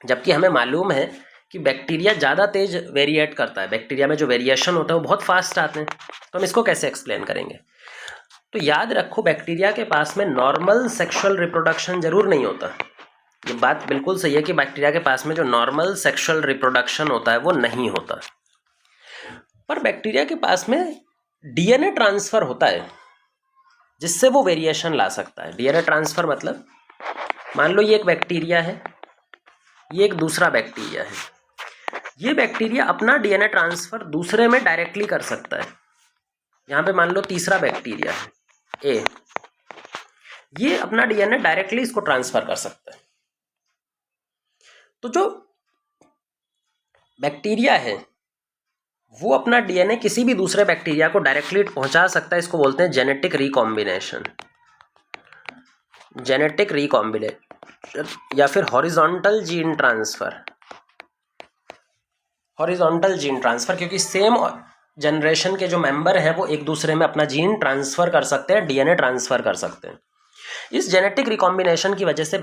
जबकि हमें मालूम है कि बैक्टीरिया ज़्यादा तेज वेरिएट करता है, बैक्टीरिया में जो वेरिएशन होता है वो बहुत फास्ट आते हैं। तो हम इसको कैसे एक्सप्लेन करेंगे? तो याद रखो, बैक्टीरिया के पास में नॉर्मल सेक्सुअल रिप्रोडक्शन जरूर नहीं होता। ये बात बिल्कुल सही है कि बैक्टीरिया के पास में जो नॉर्मल सेक्सुअल रिप्रोडक्शन होता है वो नहीं होता, पर बैक्टीरिया के पास में डीएनए ट्रांसफर होता है जिससे वो वेरिएशन ला सकता है। डीएनए ट्रांसफर मतलब, मान लो ये एक बैक्टीरिया है, ये एक दूसरा बैक्टीरिया है, ये बैक्टीरिया अपना डीएनए ट्रांसफर दूसरे में डायरेक्टली कर सकता है। यहाँ पे मान लो तीसरा बैक्टीरिया है ए, ये अपना डीएनए डायरेक्टली इसको ट्रांसफर कर सकता है। तो जो बैक्टीरिया है वो अपना डीएनए किसी भी दूसरे बैक्टीरिया को डायरेक्टली पहुंचा सकता है, इसको बोलते हैं जेनेटिक रिकॉम्बिनेशन। जेनेटिक रिकॉम्बिनेशन या फिर horizontal gene transfer. Horizontal gene transfer क्योंकि सेम जनरेशन के जो मेंबर हैं वो एक दूसरे में अपना जीन ट्रांसफर कर सकते हैं, डीएनए ट्रांसफर कर सकते हैं। इस जेनेटिक रिकॉम्बिनेशन की वजह से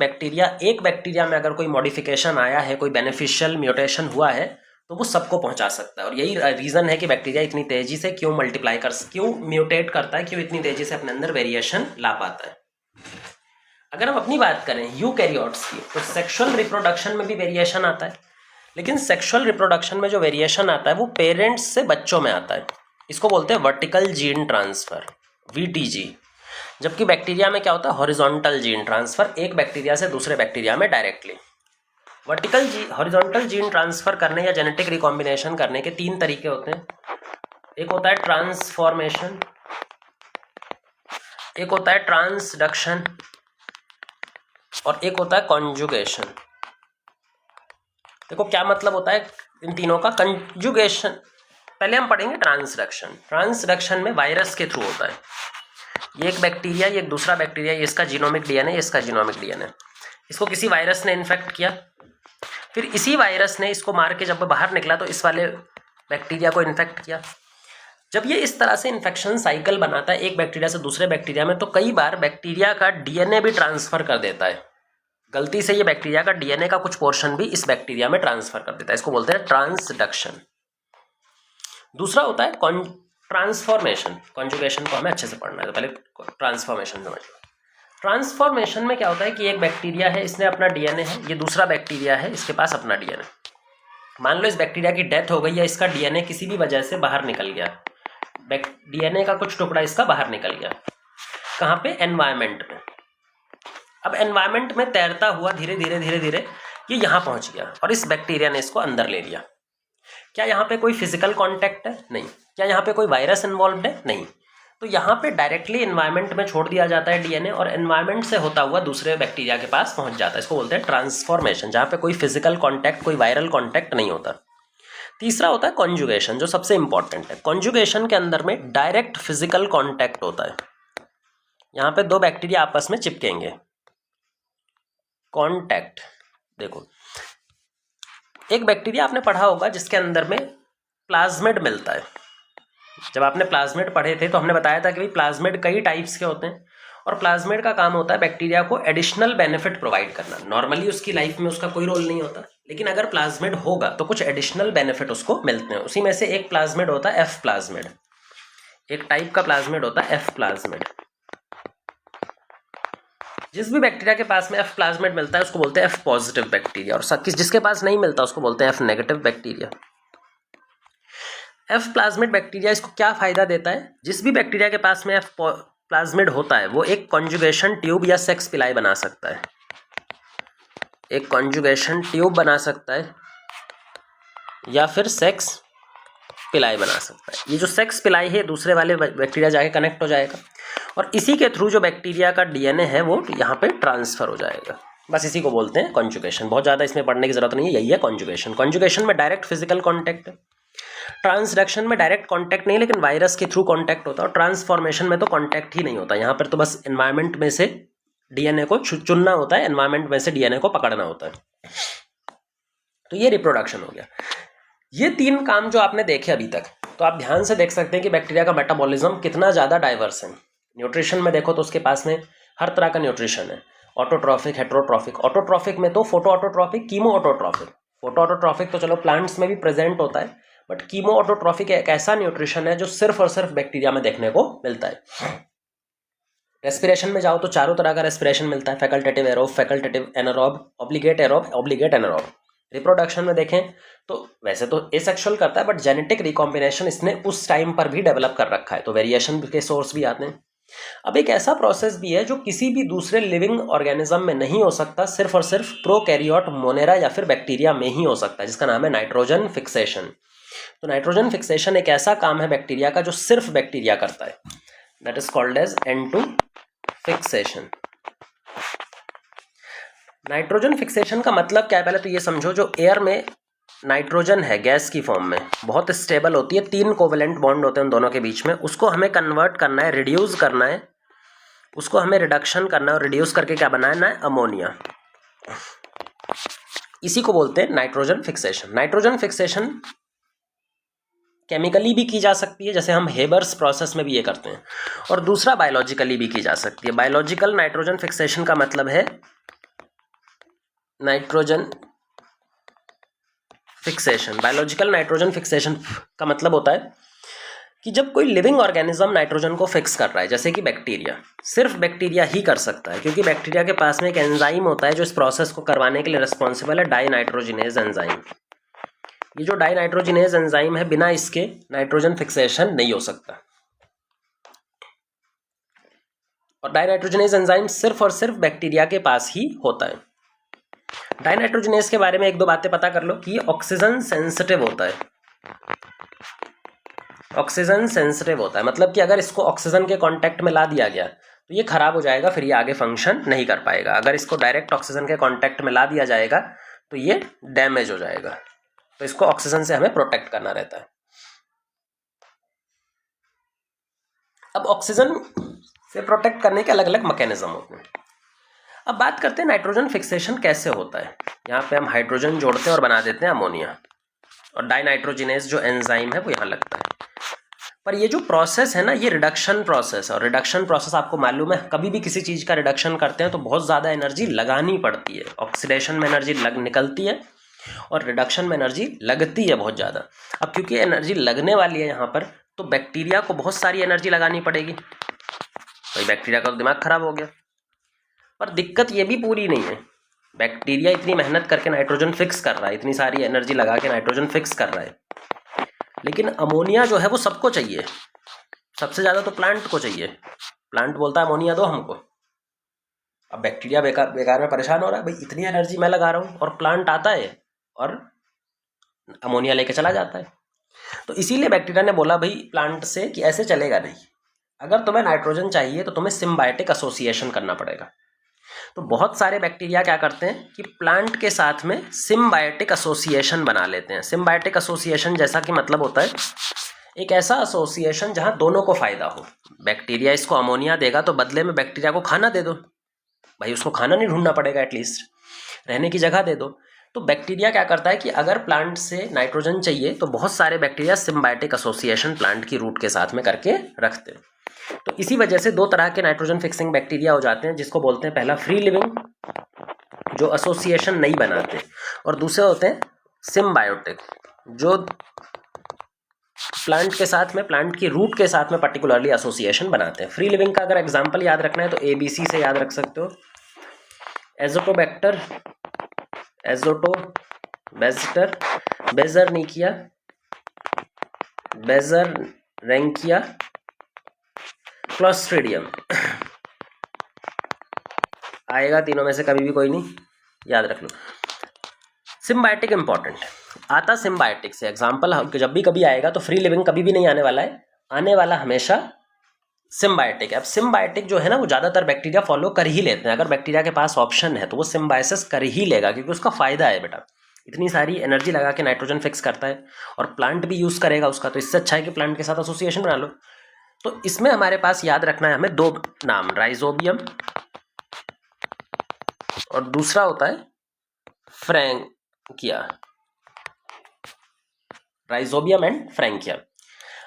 एक बैक्टीरिया में अगर कोई मॉडिफिकेशन आया है, कोई बेनिफिशियल म्यूटेशन हुआ है, तो वो सबको पहुंचा सकता है। और यही रीज़न है कि बैक्टीरिया इतनी तेजी से क्यों क्यों म्यूटेट करता है, क्यों इतनी तेजी से अपने अंदर वेरिएशन ला पाता है। अगर हम अपनी बात करें यूकैरियोट्स की, तो सेक्सुअल रिप्रोडक्शन में भी वेरिएशन आता है, लेकिन सेक्सुअल रिप्रोडक्शन में जो वेरिएशन आता है वो पेरेंट्स से बच्चों में आता है। इसको बोलते हैं वर्टिकल जीन ट्रांसफर, VTG। जबकि बैक्टीरिया में क्या होता है? हॉरिजॉन्टल जीन ट्रांसफर, एक बैक्टीरिया से दूसरे बैक्टीरिया में डायरेक्टली। हॉरिजॉन्टल जीन ट्रांसफर करने या जेनेटिक रिकॉम्बिनेशन करने के 3 तरीके होते हैं। एक होता है ट्रांसफॉर्मेशन, एक होता है ट्रांसडक्शन और एक होता है कॉन्जुगेशन। देखो क्या मतलब होता है इन तीनों का। कंजुगेशन पहले हम पढ़ेंगे ट्रांसडक्शन। ट्रांसडक्शन में वायरस के थ्रू होता है। ये एक बैक्टीरिया, ये एक दूसरा बैक्टीरिया, ये इसका जीनोमिक डीएनए, इसका जीनोमिक डीएनए, इसको किसी वायरस ने इन्फेक्ट किया, फिर इसी वायरस ने इसको मार के जब वो बाहर निकला तो इस वाले बैक्टीरिया को इन्फेक्ट किया। जब ये इस तरह से इन्फेक्शन साइकिल बनाता है एक बैक्टीरिया से दूसरे बैक्टीरिया में, तो कई बार बैक्टीरिया का डीएनए भी ट्रांसफर कर देता है। गलती से ये बैक्टीरिया का डीएनए का कुछ पोर्शन भी इस बैक्टीरिया में ट्रांसफर कर देता है। इसको बोलते हैं ट्रांसडक्शन। दूसरा होता है ट्रांसफॉर्मेशन। कॉन्जुगेशन को हमें अच्छे से पढ़ना है, तो पहले ट्रांसफॉर्मेशन समझ लो। ट्रांसफॉर्मेशन में क्या होता है कि एक बैक्टीरिया है, इसने अपना डीएनए है, ये दूसरा बैक्टीरिया है, इसके पास अपना डीएनए। मान लो इस बैक्टीरिया की डेथ हो गई या इसका डीएनए किसी भी वजह से बाहर निकल गया, डीएनए का कुछ टुकड़ा इसका बाहर निकल गया। कहाँ पे? एनवायरमेंट में। अब एनवायरमेंट में तैरता हुआ धीरे धीरे ये यहाँ पहुँच गया और इस बैक्टीरिया ने इसको अंदर ले लिया। क्या यहाँ पे कोई फिजिकल कांटेक्ट है? नहीं। क्या यहाँ पे कोई वायरस इन्वॉल्व है? नहीं। तो यहाँ पे डायरेक्टली एनवायरमेंट में छोड़ दिया जाता है डीएनए और एनवायरमेंट से होता हुआ दूसरे बैक्टीरिया के पास पहुँच जाता है। इसको बोलते हैं ट्रांसफॉर्मेशन, जहाँ पे कोई फिजिकल कॉन्टैक्ट, कोई वायरल कॉन्टैक्ट नहीं होता। तीसरा होता है कॉन्जुगेशन, जो सबसे इंपॉर्टेंट है। कॉन्जुगेशन के अंदर में डायरेक्ट फिजिकल कॉन्टैक्ट होता है। यहाँ पे 2 बैक्टीरिया आपस में चिपकेंगे, कॉन्टैक्ट। देखो, एक बैक्टीरिया आपने पढ़ा होगा जिसके अंदर में प्लाज्मिड मिलता है। जब आपने प्लाज्मिड पढ़े थे तो हमने बताया था कि भाई प्लाज्मिड कई टाइप्स के होते हैं और प्लाज्मिड का काम होता है बैक्टीरिया को एडिशनल बेनिफिट प्रोवाइड करना। नॉर्मली उसकी लाइफ में उसका कोई रोल नहीं होता, लेकिन अगर प्लाज्मिड होगा तो कुछ एडिशनल बेनिफिट उसको मिलते हैं। उसी में से एक प्लाज्मिड होता है एफ प्लाज्मिड, एक टाइप का प्लाज्मिड होता है एफ प्लाज्मिड। जिस भी बैक्टीरिया के पास में एफ प्लाज्मिड मिलता है उसको बोलते हैं एफ पॉजिटिव बैक्टीरिया, और जिसके पास नहीं मिलता उसको बोलते हैं F negative bacteria. F plasmid bacteria इसको क्या फायदा देता है? जिस भी बैक्टीरिया के पास में एफ प्लाज्मिड होता है वो एक कॉन्जुगेशन ट्यूब या सेक्स पिलाई बना सकता है। एक कॉन्जुगेशन ट्यूब बना सकता है या फिर सेक्स पिलाई बना सकता है। ये जो सेक्स पिलाई है दूसरे वाले बैक्टीरिया जाके कनेक्ट हो जाएगा और इसी के थ्रू जो बैक्टीरिया का डीएनए है वो यहाँ पे ट्रांसफर हो जाएगा। बस इसी को बोलते हैं कॉन्जुगेशन। बहुत ज़्यादा इसमें पढ़ने की जरूरत नहीं है, यही है कॉन्जुगेशन। कॉन्जुगेशन में डायरेक्ट फिजिकल कॉन्टैक्ट है, ट्रांसडक्शन में डायरेक्ट कॉन्टैक्ट नहीं लेकिन वायरस के थ्रू कॉन्टैक्ट होता है, और ट्रांसफॉर्मेशन में तो कॉन्टैक्ट ही नहीं होता। यहाँ पर तो बस एनवायरमेंट में से डीएनए को चुनना होता है, एनवायरमेंट में से डीएनए को पकड़ना होता है। तो ये रिप्रोडक्शन हो गया। ये 3 काम जो आपने देखे अभी तक, तो आप ध्यान से देख सकते हैं कि बैक्टीरिया का मेटाबॉलिज्म कितना ज़्यादा डाइवर्स है। न्यूट्रिशन में देखो तो उसके पास में हर तरह का न्यूट्रिशन है, ऑटोट्रॉफिक, हेट्रोट्रॉफिक। ऑटोट्रॉफिक में तो photo autotrophic, chemo autotrophic. Photo autotrophic तो चलो प्लांट्स में भी प्रेजेंट होता है, बट कीमो ऑटोट्रॉफिक एक ऐसा न्यूट्रिशन है जो सिर्फ और सिर्फ बैक्टीरिया में देखने को मिलता है। रेस्पिरेशन में जाओ तो चारों तरह का रेस्पिरेशन मिलता है, facultative aerobe, facultative anaerobe, obligate aerobe, obligate anaerobe. Reproduction में देखें तो वैसे तो एसेक्सुअल करता है, बट जेनेटिक रिकॉम्बिनेशन इसने उस टाइम पर भी डेवलप कर रखा है, तो वेरिएशन के सोर्स भी आते हैं। अब एक ऐसा प्रोसेस भी है जो किसी भी दूसरे लिविंग ऑर्गेनिज्म में नहीं हो सकता, सिर्फ और सिर्फ प्रोकैरियोट, मोनेरा या फिर बैक्टीरिया में ही हो सकता है, जिसका नाम है नाइट्रोजन फिक्सेशन। तो नाइट्रोजन फिक्सेशन एक ऐसा काम है बैक्टीरिया का जो सिर्फ बैक्टीरिया करता है, that is called as N2 fixation. Nitrogen fixation का मतलब क्या है, पहले तो ये समझो, जो एयर में नाइट्रोजन है गैस की फॉर्म में, बहुत स्टेबल होती है, 3 कोवेलेंट बॉन्ड होते हैं उन दोनों के बीच में, उसको हमें कन्वर्ट करना है, रिड्यूस करना है, उसको हमें रिडक्शन करना है, और रिड्यूस करके क्या बनाना है, अमोनिया। इसी को बोलते हैं nitrogen fixation. Nitrogen fixation chemically भी की जा सकती है, जैसे हम हेबर्स प्रोसेस में भी ये करते हैं, और दूसरा बायोलॉजिकली भी की जा सकती है। बायोलॉजिकल नाइट्रोजन फिक्सेशन का मतलब है, nitrogen fixation, biological nitrogen fixation का मतलब होता है कि जब कोई लिविंग ऑर्गेनिज्म नाइट्रोजन को फिक्स कर रहा है, जैसे कि बैक्टीरिया, सिर्फ बैक्टीरिया ही कर सकता है, क्योंकि बैक्टीरिया के पास में एक एंजाइम होता है जो इस प्रोसेस को करवाने के लिए रिस्पॉन्सिबल है, डाइनाइट्रोजिनेज एंजाइम। ये जो डाइनाइट्रोजिनेज एंजाइम है, बिना इसके नाइट्रोजन फिक्सेशन नहीं हो सकता। और डाइनाइट्रोजिनेज एंजाइम सिर्फ और सिर्फ बैक्टीरिया के पास ही होता है। डाइनाइट्रोजिनेज के बारे में एक दो बातें पता कर लो कि ये ऑक्सीजन सेंसिटिव होता है। ऑक्सीजन सेंसिटिव होता है मतलब कि अगर इसको ऑक्सीजन के कांटेक्ट में ला दिया गया तो ये खराब हो जाएगा, फिर ये आगे फंक्शन नहीं कर पाएगा। अगर इसको डायरेक्ट ऑक्सीजन के कांटेक्ट में ला दिया जाएगा तो ये डैमेज हो जाएगा, तो इसको ऑक्सीजन से हमें प्रोटेक्ट करना रहता है। अब ऑक्सीजन से प्रोटेक्ट करने के अलग अलग मैकेनिज्म होते हैं। अब बात करते हैं नाइट्रोजन फिक्सेशन कैसे होता है। यहाँ पे हम हाइड्रोजन जोड़ते हैं और बना देते हैं अमोनिया, और डाइनाइट्रोजिनेज जो एंजाइम है वो यहाँ लगता है। पर ये जो प्रोसेस है ना, ये रिडक्शन प्रोसेस है, और रिडक्शन प्रोसेस आपको मालूम है, कभी भी किसी चीज़ का रिडक्शन करते हैं तो बहुत ज़्यादा एनर्जी लगानी पड़ती है। ऑक्सीडेशन में एनर्जी निकलती है और रिडक्शन में एनर्जी लगती है बहुत ज़्यादा। अब क्योंकि एनर्जी लगने वाली है यहाँ पर, तो बैक्टीरिया को बहुत सारी एनर्जी लगानी पड़ेगी, तो बैक्टीरिया का दिमाग खराब हो गया। पर दिक्कत ये भी पूरी नहीं है, बैक्टीरिया इतनी मेहनत करके नाइट्रोजन फिक्स कर रहा है, इतनी सारी एनर्जी लगा के नाइट्रोजन फिक्स कर रहा है, लेकिन अमोनिया जो है वो सबको चाहिए, सबसे ज़्यादा तो प्लांट को चाहिए। प्लांट बोलता है अमोनिया दो हमको। अब बैक्टीरिया बेकार में परेशान हो रहा है, भाई इतनी एनर्जी मैं लगा रहा हूँ, और प्लांट आता है और अमोनिया लेके चला जाता है। तो इसीलिए बैक्टीरिया ने बोला भाई प्लांट से कि ऐसे चलेगा नहीं, अगर तुम्हें नाइट्रोजन चाहिए तो तुम्हें सिम्बायोटिक एसोसिएशन करना पड़ेगा। तो बहुत सारे बैक्टीरिया क्या करते हैं कि प्लांट के साथ में सिम्बायोटिक एसोसिएशन बना लेते हैं। सिम्बायोटिक एसोसिएशन जैसा कि मतलब होता है एक ऐसा एसोसिएशन जहां दोनों को फायदा हो। बैक्टीरिया इसको अमोनिया देगा तो बदले में बैक्टीरिया को खाना दे दो, भाई उसको खाना नहीं ढूंढना पड़ेगा, एटलीस्ट रहने की जगह दे दो। तो बैक्टीरिया क्या करता है कि अगर प्लांट से नाइट्रोजन चाहिए तो बहुत सारे बैक्टीरिया सिम्बायोटिक एसोसिएशन प्लांट की रूट के साथ में करके रखते हैं। तो इसी वजह से दो तरह के नाइट्रोजन फिक्सिंग बैक्टीरिया हो जाते हैं, जिसको बोलते हैं पहला फ्री लिविंग जो एसोसिएशन नहीं बनाते, और दूसरे होते हैं सिम्बायोटिक जो प्लांट के साथ में, प्लांट की रूट के साथ में पर्टिकुलरली एसोसिएशन बनाते हैं। फ्री लिविंग का अगर एग्जांपल याद रखना है तो ABC से याद रख सकते हो, एजोटोबैक्टर, एजोटोबैक्टर, बेजरनिकिया, बेजररैंकिया, क्लोस्ट्रीडियम। आएगा तीनों में से कभी भी कोई नहीं, याद रख लो। सिम्बायोटिक इंपॉर्टेंट आता सिम्बायोटिक से, एग्जाम्पल जब भी कभी आएगा तो फ्री लिविंग कभी भी नहीं आने वाला है, आने वाला हमेशा सिम्बायोटिक है। अब सिम्बायोटिक जो है ना वो ज़्यादातर बैक्टीरिया फॉलो कर ही लेते हैं। अगर बैक्टीरिया के पास ऑप्शन है तो वो सिम्बायोसिस कर ही लेगा, क्योंकि उसका फ़ायदा है बेटा, इतनी सारी एनर्जी लगा के नाइट्रोजन फिक्स करता है और प्लांट भी यूज़ करेगा उसका, तो इससे अच्छा है कि प्लांट के साथ एसोसिएशन बना लो। तो इसमें हमारे पास याद रखना है हमें दो नाम, राइजोबियम और दूसरा होता है फ्रैंकिया, राइजोबियम एंड फ्रैंकिया।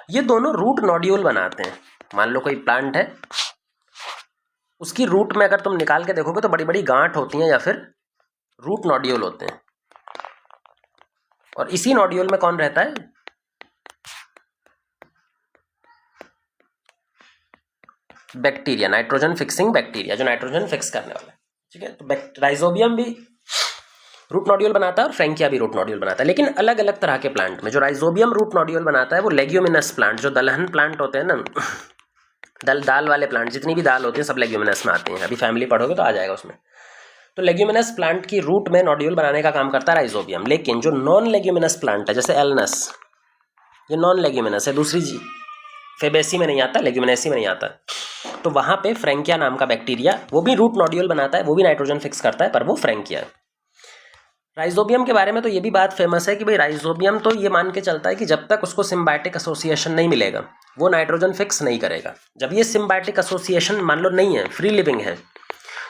ये दोनों रूट नोड्यूल बनाते हैं। मान लो कोई प्लांट है, उसकी रूट में अगर तुम निकाल के देखोगे तो बड़ी बड़ी गांठ होती हैं या फिर रूट नोड्यूल होते हैं। और इसी नोड्यूल में कौन रहता है? बैक्टीरिया, नाइट्रोजन फिक्सिंग बैक्टीरिया, जो नाइट्रोजन फिक्स करने वाला है। ठीक है, तो राइजोबियम भी रूट नोड्यूल बनाता है और फ्रैंकिया भी रूट नोड्यूल बनाता है, लेकिन अलग अलग तरह के प्लांट में। जो राइजोबियम रूट नोड्यूल बनाता है वो लेग्यूमिनस प्लांट, जो दलहन प्लांट होते हैं ना, दाल वाले प्लांट, जितनी भी दाल होती है सब लेग्यूमिनस में आती हैं। अभी फैमिली पढ़ोगे तो आ जाएगा उसमें। तो लेग्यूमिनस प्लांट की रूट में नोड्यूल बनाने का काम करता है राइजोबियम। लेकिन जो नॉन लेग्यूमिनस प्लांट है, जैसे एलनस, ये नॉन लेग्यूमिनस है, दूसरी फेबेसी में नहीं आता, लेग्यूमिनेसी में नहीं आता, तो वहाँ पे फ्रैंकिया नाम का बैक्टीरिया, वो भी रूट नोड्यूल बनाता है, वो भी नाइट्रोजन फिक्स करता है, पर वो फ्रैंकिया है। राइजोबियम के बारे में तो ये भी बात फेमस है कि भाई राइजोबियम तो ये मान के चलता है कि जब तक उसको सिम्बायोटिक एसोसिएशन नहीं मिलेगा वो नाइट्रोजन फिक्स नहीं करेगा। जब ये सिम्बायोटिक एसोसिएशन मान लो नहीं है, फ्री लिविंग है,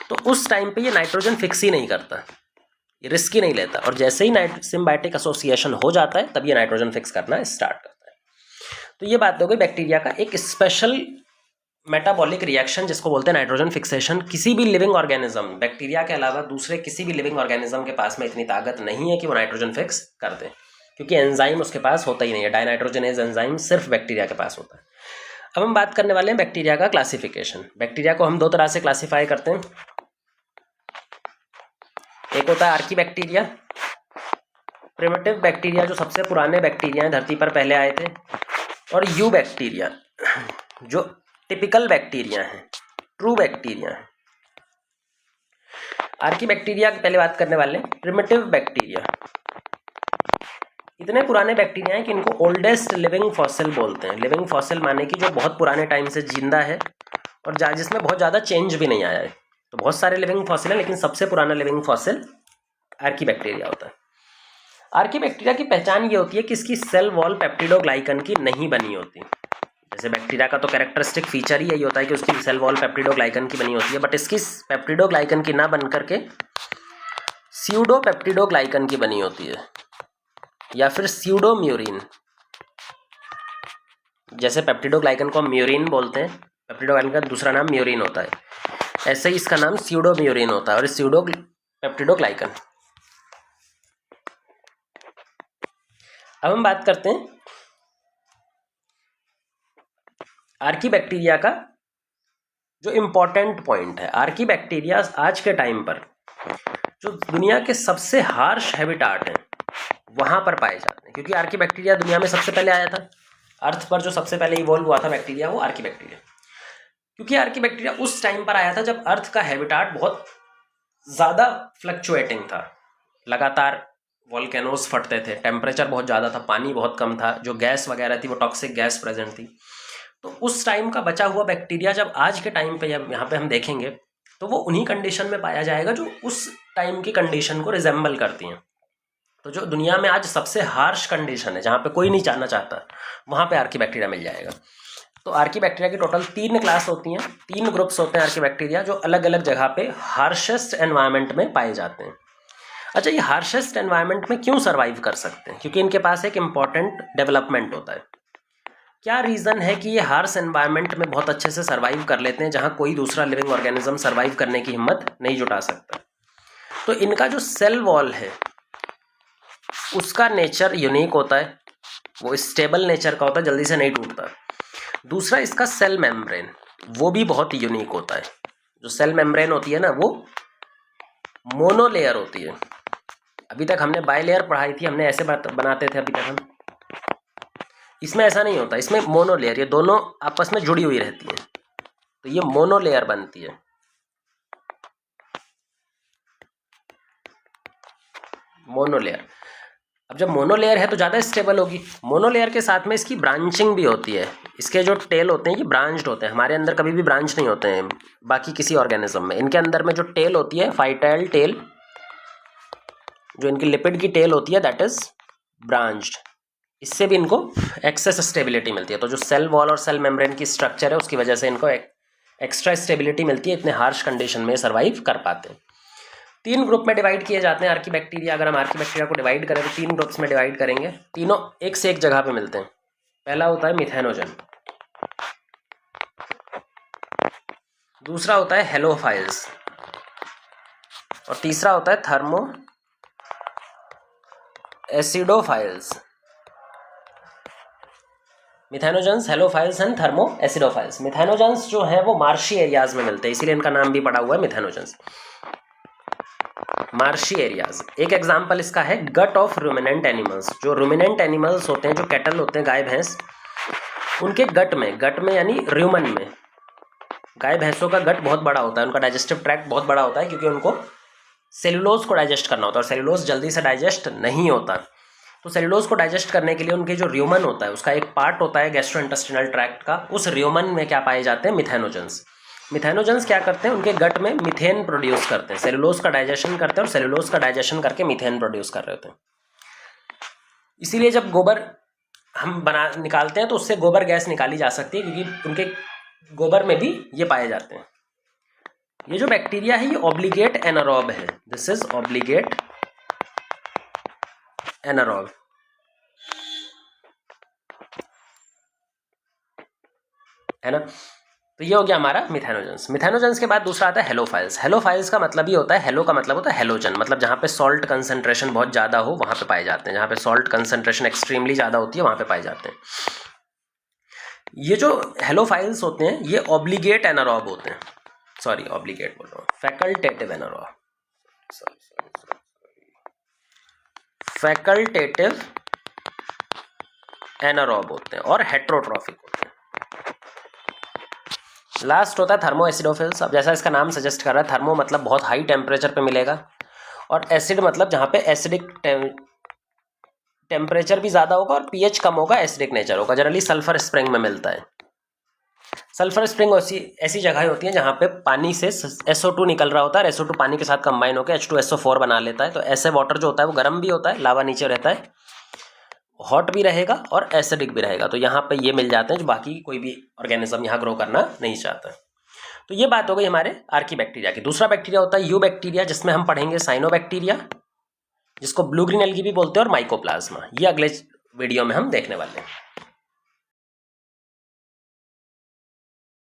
तो उस टाइम पे ये नाइट्रोजन फिक्स ही नहीं करता, ये रिस्क ही नहीं लेता। और जैसे ही सिम्बायोटिक एसोसिएशन हो जाता है तब ये नाइट्रोजन फिक्स करना स्टार्ट करता है। तो ये बात हो गई बैक्टीरिया का एक स्पेशल मेटाबॉलिक रिएक्शन जिसको बोलते हैं नाइट्रोजन फिक्सेशन। किसी भी लिविंग ऑर्गेनिज्म, बैक्टीरिया के अलावा दूसरे किसी भी लिविंग ऑर्गेनिज्म के पास में इतनी ताकत नहीं है कि वो नाइट्रोजन फिक्स कर दे, क्योंकि एंजाइम उसके पास होता ही नहीं है। डाइनाइट्रोजनेज एंजाइम सिर्फ बैक्टीरिया के पास होता है। अब हम बात करने वाले हैं बैक्टीरिया का क्लासिफिकेशन। बैक्टीरिया को हम दो तरह से क्लासीफाई करते हैं। एक होता है आर्कीबैक्टीरिया, प्रिमिटिव बैक्टीरिया, जो सबसे पुराने बैक्टीरिया हैं, धरती पर पहले आए थे, और यू बैक्टीरिया, जो टिपिकल बैक्टीरिया हैं, ट्रू बैक्टीरिया हैं। आर्कीबैक्टीरिया की पहले बात करने वाले हैं। प्रिमिटिव बैक्टीरिया इतने पुराने बैक्टीरिया हैं कि इनको ओल्डेस्ट लिविंग फॉसिल बोलते हैं। लिविंग फॉसिल माने कि जो बहुत पुराने टाइम से जिंदा है और जिसमें बहुत ज़्यादा चेंज भी नहीं आया है। तो बहुत सारे लिविंग फॉसिल हैं, लेकिन सबसे पुराना लिविंग फॉसिल आर्कीबैक्टीरिया होता है। आर्कीबैक्टीरिया की पहचान ये होती है कि इसकी सेल वॉल पेप्टिडोग्लाइकन की नहीं बनी होती। जैसे बैक्टीरिया का तो कैरेक्टरिस्टिक फीचर ही यही होता है कि उसकी सेल वॉल पेप्टिडोग्लाइकन की बनी होती है, बट इसकी पेप्टिडोग्लाइकन की ना बन करके स्यूडो पेप्टिडोग्लाइकन की बनी होती है, या फिर स्यूडो म्यूरिन। जैसे पेप्टिडोग्लाइकन को हम म्यूरिन बोलते हैं, पेप्टिडोग्लाइकन का दूसरा नाम म्यूरिन होता है, ऐसे ही इसका नाम स्यूडो म्यूरिन होता है और स्यूडो पेप्टिडोग्लाइकन। अब हम बात करते हैं आर्कीबैक्टीरिया का जो इम्पोर्टेंट पॉइंट है। आर्कीबैक्टीरिया आज के टाइम पर जो दुनिया के सबसे हार्श हैबिटाट हैं वहाँ पर पाए जाते हैं, क्योंकि आर्कीबैक्टीरिया दुनिया में सबसे पहले आया था। अर्थ पर जो सबसे पहले इवॉल्व हुआ था बैक्टीरिया, वो आर्कीबैक्टीरिया। क्योंकि आर्कीबैक्टीरिया उस टाइम पर आया था जब अर्थ का हैबिटाट बहुत ज़्यादा फ्लक्चुएटिंग था, लगातार वॉल्केनोज फटते थे, टेम्परेचर बहुत ज़्यादा था, पानी बहुत कम था, जो गैस वगैरह थी वो टॉक्सिक गैस प्रेजेंट थी। तो उस टाइम का बचा हुआ बैक्टीरिया जब आज के टाइम पे यहाँ पे हम देखेंगे तो वो उन्हीं कंडीशन में पाया जाएगा जो उस टाइम की कंडीशन को रिजेंबल करती हैं। तो जो दुनिया में आज सबसे हार्श कंडीशन है, जहाँ पे कोई नहीं जाना चाहता, वहाँ पे आर्कीबैक्टीरिया मिल जाएगा। तो आर्कीबैक्टीरिया की टोटल 3 क्लास होती हैं, 3 ग्रुप्स होते हैं आर्कीबैक्टीरिया, जो अलग अलग जगह पे हार्शेस्ट एनवायरनमेंट में पाए जाते हैं। अच्छा, ये हार्शेस्ट एनवायरनमेंट में क्यों सर्वाइव कर सकते हैं? क्योंकि इनके पास एक इम्पॉर्टेंट डेवलपमेंट होता है। क्या रीज़न है कि ये हार्श एनवायरनमेंट में बहुत अच्छे से सर्वाइव कर लेते हैं, जहाँ कोई दूसरा लिविंग ऑर्गेनिज्म सर्वाइव करने की हिम्मत नहीं जुटा सकता? तो इनका जो सेल वॉल है उसका नेचर यूनिक होता है, वो स्टेबल नेचर का होता है, जल्दी से नहीं टूटता। दूसरा, इसका सेल मेम्ब्रेन वो भी बहुत यूनिक होता है। जो सेल मेम्ब्रेन होती है ना, वो मोनोलेयर होती है। अभी तक हमने बायलेयर पढ़ाई थी, हमने ऐसे बनाते थे अभी तक हम, इसमें ऐसा नहीं होता, इसमें मोनोलेयर, ये दोनों आपस में जुड़ी हुई रहती है, तो ये मोनोलेयर बनती है। मोनोलेयर, अब जब मोनोलेयर है तो ज़्यादा स्टेबल होगी। मोनोलेयर के साथ में इसकी ब्रांचिंग भी होती है, इसके जो टेल होते हैं ये ब्रांच्ड होते हैं। हमारे अंदर कभी भी ब्रांच नहीं होते हैं बाकी किसी ऑर्गेनिज्म में। इनके अंदर में जो टेल होती है, फाइटाइल टेल, जो इनकी लिपिड की टेल होती है, दैट इज ब्रांच्ड। इससे भी इनको एक्सेस स्टेबिलिटी मिलती है। तो जो सेल वॉल और सेल मेम्ब्रेन की स्ट्रक्चर है उसकी वजह से इनको एक्स्ट्रा स्टेबिलिटी मिलती है, इतने हार्श कंडीशन में सर्वाइव कर पाते हैं। 3 ग्रुप में डिवाइड किए जाते हैं आर्कीबैक्टीरिया। अगर हम आर्कीबैक्टीरिया को डिवाइड करें तो 3 ग्रुप्स में डिवाइड करेंगे, तीनों एक से एक जगह पे मिलते हैं। पहला होता है मिथेनोजन, दूसरा होता है हेलोफाइल्स और तीसरा होता है thermo acidophiles. Methanogens, halophiles and thermo acidophiles. Methanogens जो है वो मार्शी एरियाज में मिलते हैं, इसीलिए इनका नाम भी पड़ा हुआ है मिथेनोजेंस, मार्शी एरियाज। एक एग्जांपल इसका है गट ऑफ रूमिनेंट एनिमल्स। जो रूमिनेंट एनिमल्स होते हैं, जो कैटल होते हैं, गाय भैंस, उनके गट में यानी र्यूमन में, गाय भैंसों का गट बहुत बड़ा होता है, उनका डाइजेस्टिव ट्रैक्ट बहुत बड़ा होता है, क्योंकि उनको सेलुलोज को डाइजेस्ट करना होता है और सेलुलोज जल्दी से डाइजेस्ट नहीं होता। तो सेलुलोज को डाइजेस्ट करने के लिए उनके जो र्यूमन होता है, उसका एक पार्ट होता है गैस्ट्रोइंटेस्टिनल ट्रैक्ट का, उस र्यूमन में क्या पाए जाते हैं? मिथेनोजेंस। मिथेनोजेंस क्या करते हैं? उनके गट में मीथेन प्रोड्यूस करते हैं, सेलुलोज का डाइजेशन करते हैं और सेलुलोज का डाइजेशन करके मीथेन प्रोड्यूस कर रहे होते हैं। इसीलिए जब गोबर हम निकालते हैं तो उससे गोबर गैस निकाली जा सकती है, क्योंकि उनके गोबर में भी ये पाए जाते हैं। ये जो बैक्टीरिया है ये ऑब्लिगेट एनारोब है, दिस इज ऑब्लिगेट एनारोब, है ना। तो ये हो गया हमारा मिथेनोजेंस। मिथेनोजेंस के बाद दूसरा आता है हेलोफाइल्स। हेलोफाइल्स का मतलब ये होता है, हेलो का मतलब होता है हेलोजन, मतलब जहाँ पे सॉल्ट कंसंट्रेशन बहुत ज़्यादा हो वहाँ पे पाए जाते हैं, जहाँ पे सॉल्ट कंसंट्रेशन एक्सट्रीमली ज़्यादा होती है वहाँ पे पाए जाते हैं। ये जो हेलोफाइल्स होते हैं ये ऑब्लिगेट एनारोब होते हैं, सॉरी ऑब्लिगेट बोल रहा हूँ, फैकल्टेटिव एनारोब, फैकल्टेटिव एनारोब होते हैं और हेट्रोट्रॉफिक होते हैं। लास्ट होता है थर्मो एसिडोफिल्स। अब जैसा इसका नाम सजेस्ट कर रहा है, थर्मो मतलब बहुत हाई टेम्परेचर पे मिलेगा और एसिड मतलब जहाँ पे एसिडिक टेम्परेचर भी ज़्यादा होगा और पीएच कम होगा, एसिडिक नेचर होगा। जनरली सल्फर स्प्रिंग में मिलता है। सल्फर स्प्रिंग ऐसी जगह होती है जहाँ पे पानी से SO2 निकल रहा होता है और SO2 पानी के साथ कंबाइन होकर H2SO4 बना लेता है। तो ऐसे वाटर जो होता है वो गर्म भी होता है, लावा नीचे रहता है, हॉट भी रहेगा और एसिडिक भी रहेगा। तो यहाँ पे ये मिल जाते हैं जो बाकी कोई भी ऑर्गेनिज्म यहाँ ग्रो करना नहीं चाहता। तो ये बात हो गई हमारे आर्की बैक्टीरिया की। दूसरा बैक्टीरिया होता है यू बैक्टीरिया, जिसमें हम पढ़ेंगे साइनोबैक्टीरिया, जिसको ब्लू ग्रीन एल्गी भी बोलते हैं, और माइकोप्लाज्मा। ये अगले वीडियो में हम देखने वाले हैं।